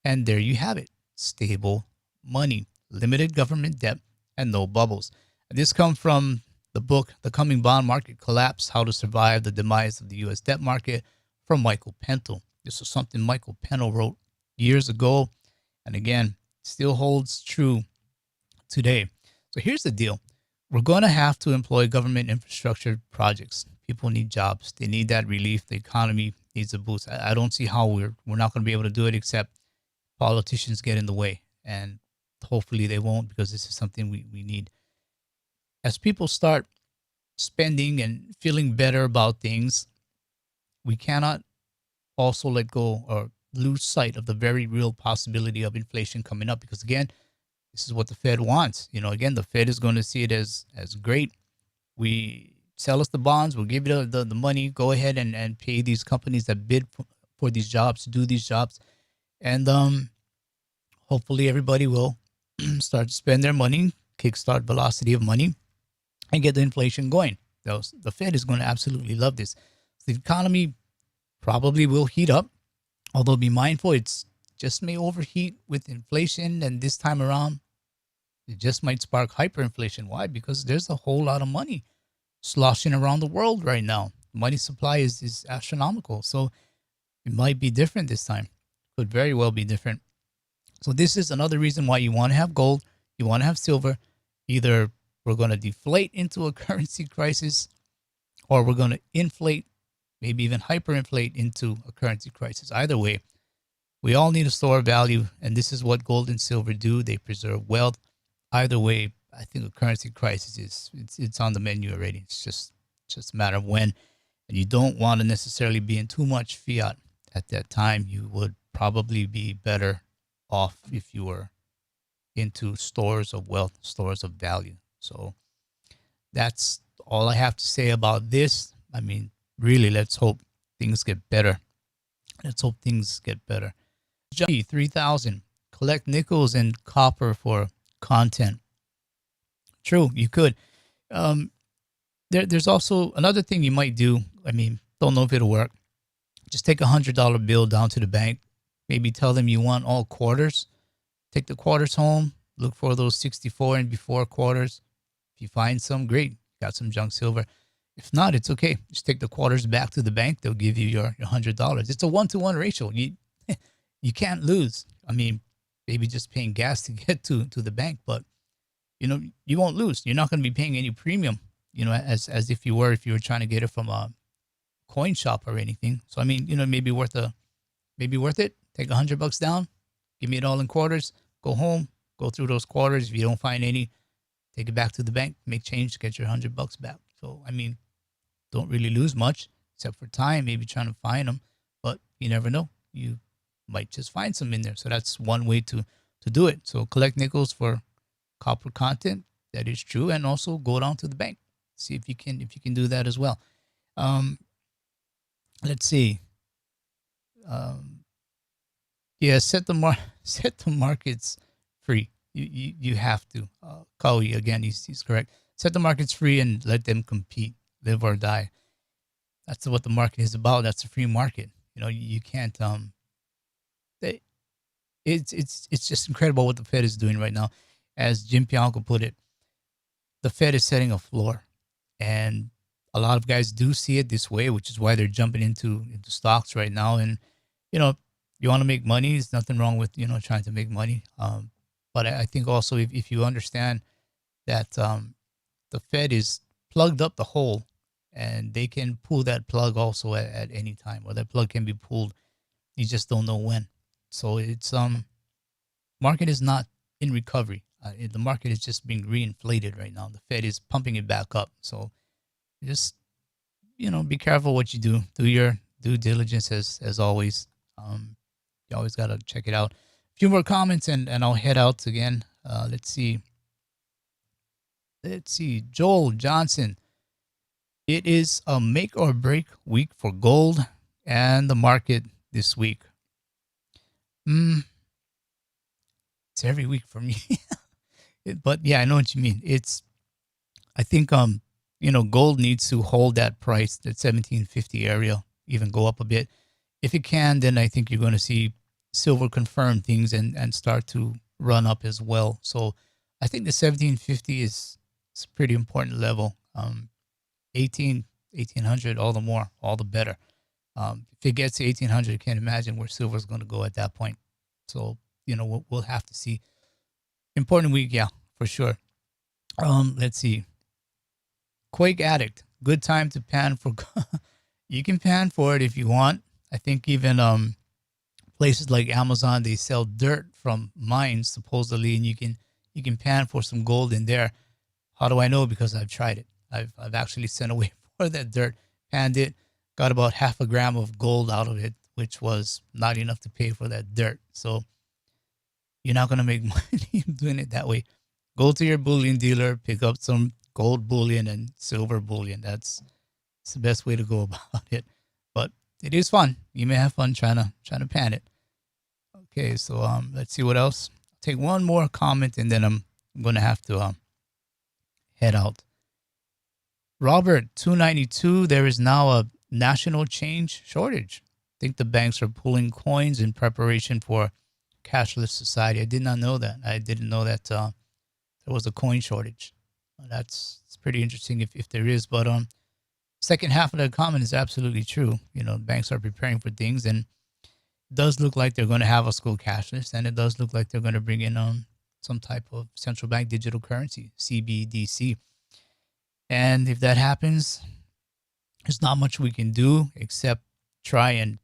and there you have it. Stable money, limited government debt, and no bubbles. This comes from the book, The Coming Bond Market Collapse, How to Survive the Demise of the U.S. Debt Market, from Michael Pentle. This was something Michael Pentle wrote years ago, and again, still holds true today. So here's the deal. We're going to have to employ government infrastructure projects. People need jobs. They need that relief. The economy needs a boost. I don't see how we're not going to be able to do it except politicians get in the way. And hopefully they won't, because this is something we need. As people start spending and feeling better about things, we cannot also let go or lose sight of the very real possibility of inflation coming up. Because again, this is what the Fed wants. Again, the Fed is going to see it as great. We sell us the bonds. We'll give you the money. Go ahead and pay these companies that bid for these jobs to do these jobs. And hopefully everybody will start to spend their money, kickstart velocity of money, and get the inflation going. The Fed is going to absolutely love this. The economy probably will heat up, although be mindful, it's just may overheat with inflation, and this time around, it just might spark hyperinflation. Why? Because there's a whole lot of money sloshing around the world right now. Money supply is astronomical. So it might be different this time. Could very well be different. So this is another reason why you want to have gold, you want to have silver. Either we're going to deflate into a currency crisis, or we're going to inflate, maybe even hyperinflate into a currency crisis. Either way, we all need to store value, and this is what gold and silver do. They preserve wealth. Either way, I think a currency crisis it's on the menu already. It's just a matter of when. And you don't want to necessarily be in too much fiat at that time. You would probably be better off if you were into stores of wealth, stores of value. So that's all I have to say about this. I mean, really, let's hope things get better. Let's hope things get better. Johnny 3000, collect nickels and copper for content. True, you could. There's also another thing you might do. I mean, don't know if it'll work. Just take $100 bill down to the bank. Maybe tell them you want all quarters. Take the quarters home. Look for those 64 and before quarters. If you find some, great. Got some junk silver. If not, it's okay. Just take the quarters back to the bank. They'll give you your $100. It's a 1-to-1 ratio. You can't lose. I mean, maybe just paying gas to get to the bank, but you won't lose. You're not going to be paying any premium, as if you were trying to get it from a coin shop or anything. So I mean, maybe worth it. Take $100 down, give me it all in quarters, go home, go through those quarters. If you don't find any, take it back to the bank, make change, get your $100 back. So I mean, don't really lose much except for time, maybe trying to find them, but you never know. You might just find some in there. So that's one way to do it. So collect nickels for copper content. That is true. And also go down to the bank. See if you can do that as well. Let's see. Yeah, set the markets free. You have to. Kawi, again, he's correct. Set the markets free and let them compete, live or die. That's what the market is about. That's a free market. You can't. It's just incredible what the Fed is doing right now. As Jim Bianco put it, the Fed is setting a floor, and a lot of guys do see it this way, which is why they're jumping into stocks right now. And you want to make money. There's nothing wrong with trying to make money. But I think also if you understand that the Fed is plugged up the hole, and they can pull that plug also at any time, or that plug can be pulled. You just don't know when. So it's market is not in recovery. The market is just being reinflated right now. The Fed is pumping it back up. So just be careful what you do. Do your due diligence as always. You always gotta check it out. A few more comments and I'll head out again. Let's see. Joel Johnson. It is a make or break week for gold and the market this week. It's every week for me. But yeah, I know what you mean. I think gold needs to hold that price, that 1750 area, even go up a bit. If it can, then I think you're going to see silver confirm things and start to run up as well. So I think the 1750 is a pretty important level. 1800, all the more, all the better. If it gets to 1800, I can't imagine where silver is going to go at that point. So, we'll have to see. Important week, yeah, for sure. Let's see. Quake Addict, good time to pan for. You can pan for it if you want. I think even places like Amazon, they sell dirt from mines supposedly, and you can pan for some gold in there. How do I know? Because I've tried it. I've actually sent away for that dirt, panned it, got about half a gram of gold out of it, which was not enough to pay for that dirt. So you're not going to make money doing it that way. Go to your bullion dealer, pick up some gold bullion and silver bullion. That's the best way to go about it. But it is fun. You may have fun trying to pan it. Okay, so let's see what else. I'll take one more comment and then I'm going to have to head out. Robert 292, there is now a national change shortage. I think the banks are pulling coins in preparation for cashless society. I did not know that. I didn't know that there was a coin shortage. It's pretty interesting if there is. But second half of the comment is absolutely true. Banks are preparing for things, and it does look like they're going to have us go cashless, and it does look like they're going to bring in some type of central bank digital currency, CBDC. And if that happens, there's not much we can do except try and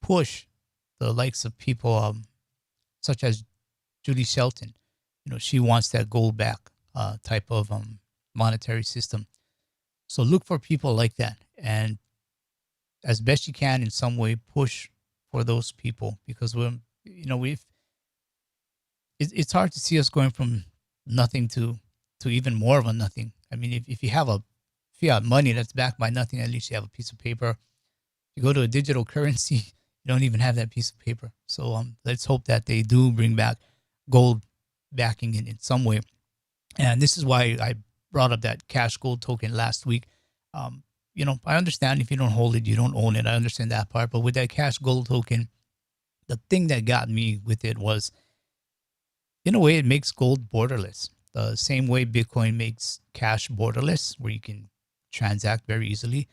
push the likes of people such as Julie Shelton. She wants that gold back type of monetary system. So look for people like that, and as best you can in some way push for those people, because it's hard to see us going from nothing to even more of a nothing. I mean, if you have a fiat money that's backed by nothing, at least you have a piece of paper. If you go to a digital currency, you don't even have that piece of paper. So let's hope that they do bring back gold backing in some way. And this is why I brought up that cash gold token last week. I understand if you don't hold it, you don't own it. I understand that part. But with that cash gold token, the thing that got me with it was, in a way, it makes gold borderless. The same way Bitcoin makes cash borderless, where you can transact very easily.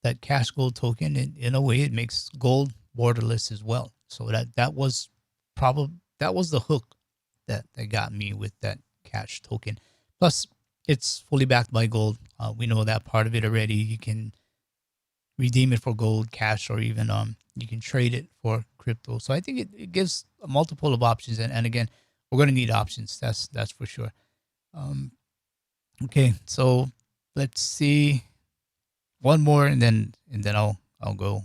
That cash gold token, in a way, it makes gold borderless as well. So that was the hook that got me with that cash token. Plus, it's fully backed by gold. We know that part of it already. You can redeem it for gold, cash, or even you can trade it for crypto. So I think it gives a multiple of options. And again, we're going to need options. That's for sure. Okay, so let's see one more, and then I'll go.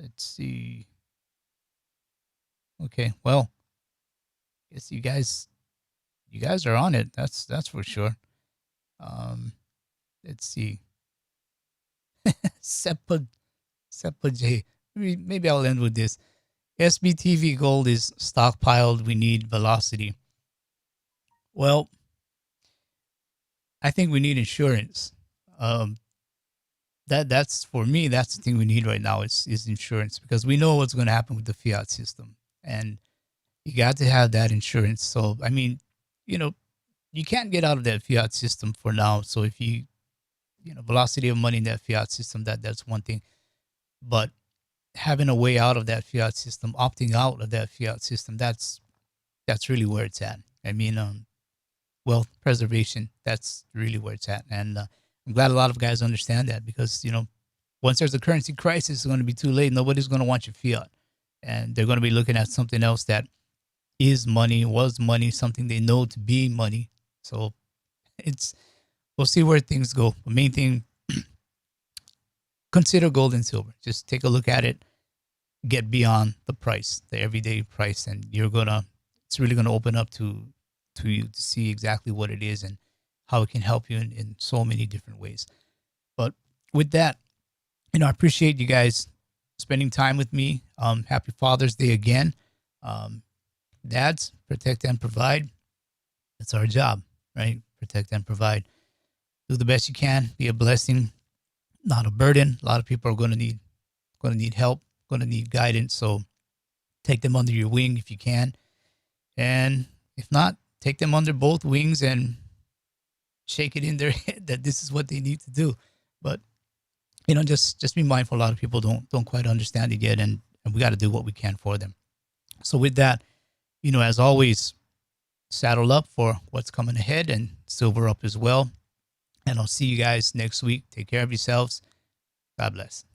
Let's see. Okay, well, I guess you guys are on it. That's for sure. Let's see. Seppa J. Maybe I'll end with this. SBTV gold is stockpiled. We need velocity. Well, I think we need insurance. That's for me. That's the thing we need right now is insurance, because we know what's going to happen with the fiat system, and you got to have that insurance. So I mean, you can't get out of that fiat system for now. So if velocity of money in that fiat system, that's one thing. But having a way out of that fiat system, opting out of that fiat system, that's really where it's at. I mean, wealth preservation, that's really where it's at. And I'm glad a lot of guys understand that, because, once there's a currency crisis, it's going to be too late. Nobody's going to want your fiat. And they're going to be looking at something else that is money, was money, something they know to be money. So we'll see where things go. The main thing, consider gold and silver. Just take a look at it, get beyond the price, the everyday price, and it's really gonna open up to you to see exactly what it is and how it can help you in so many different ways. But with that, I appreciate you guys spending time with me. Happy Father's Day again. Dads, protect and provide. That's our job, right? Protect and provide. Do the best you can. Be a blessing, not a burden. A lot of people are going to need help, going to need guidance. So take them under your wing if you can, and if not, take them under both wings and shake it in their head that this is what they need to do. But just be mindful. A lot of people don't quite understand it yet, and we got to do what we can for them. So with that, as always, saddle up for what's coming ahead, and silver up as well. And I'll see you guys next week. Take care of yourselves. God bless.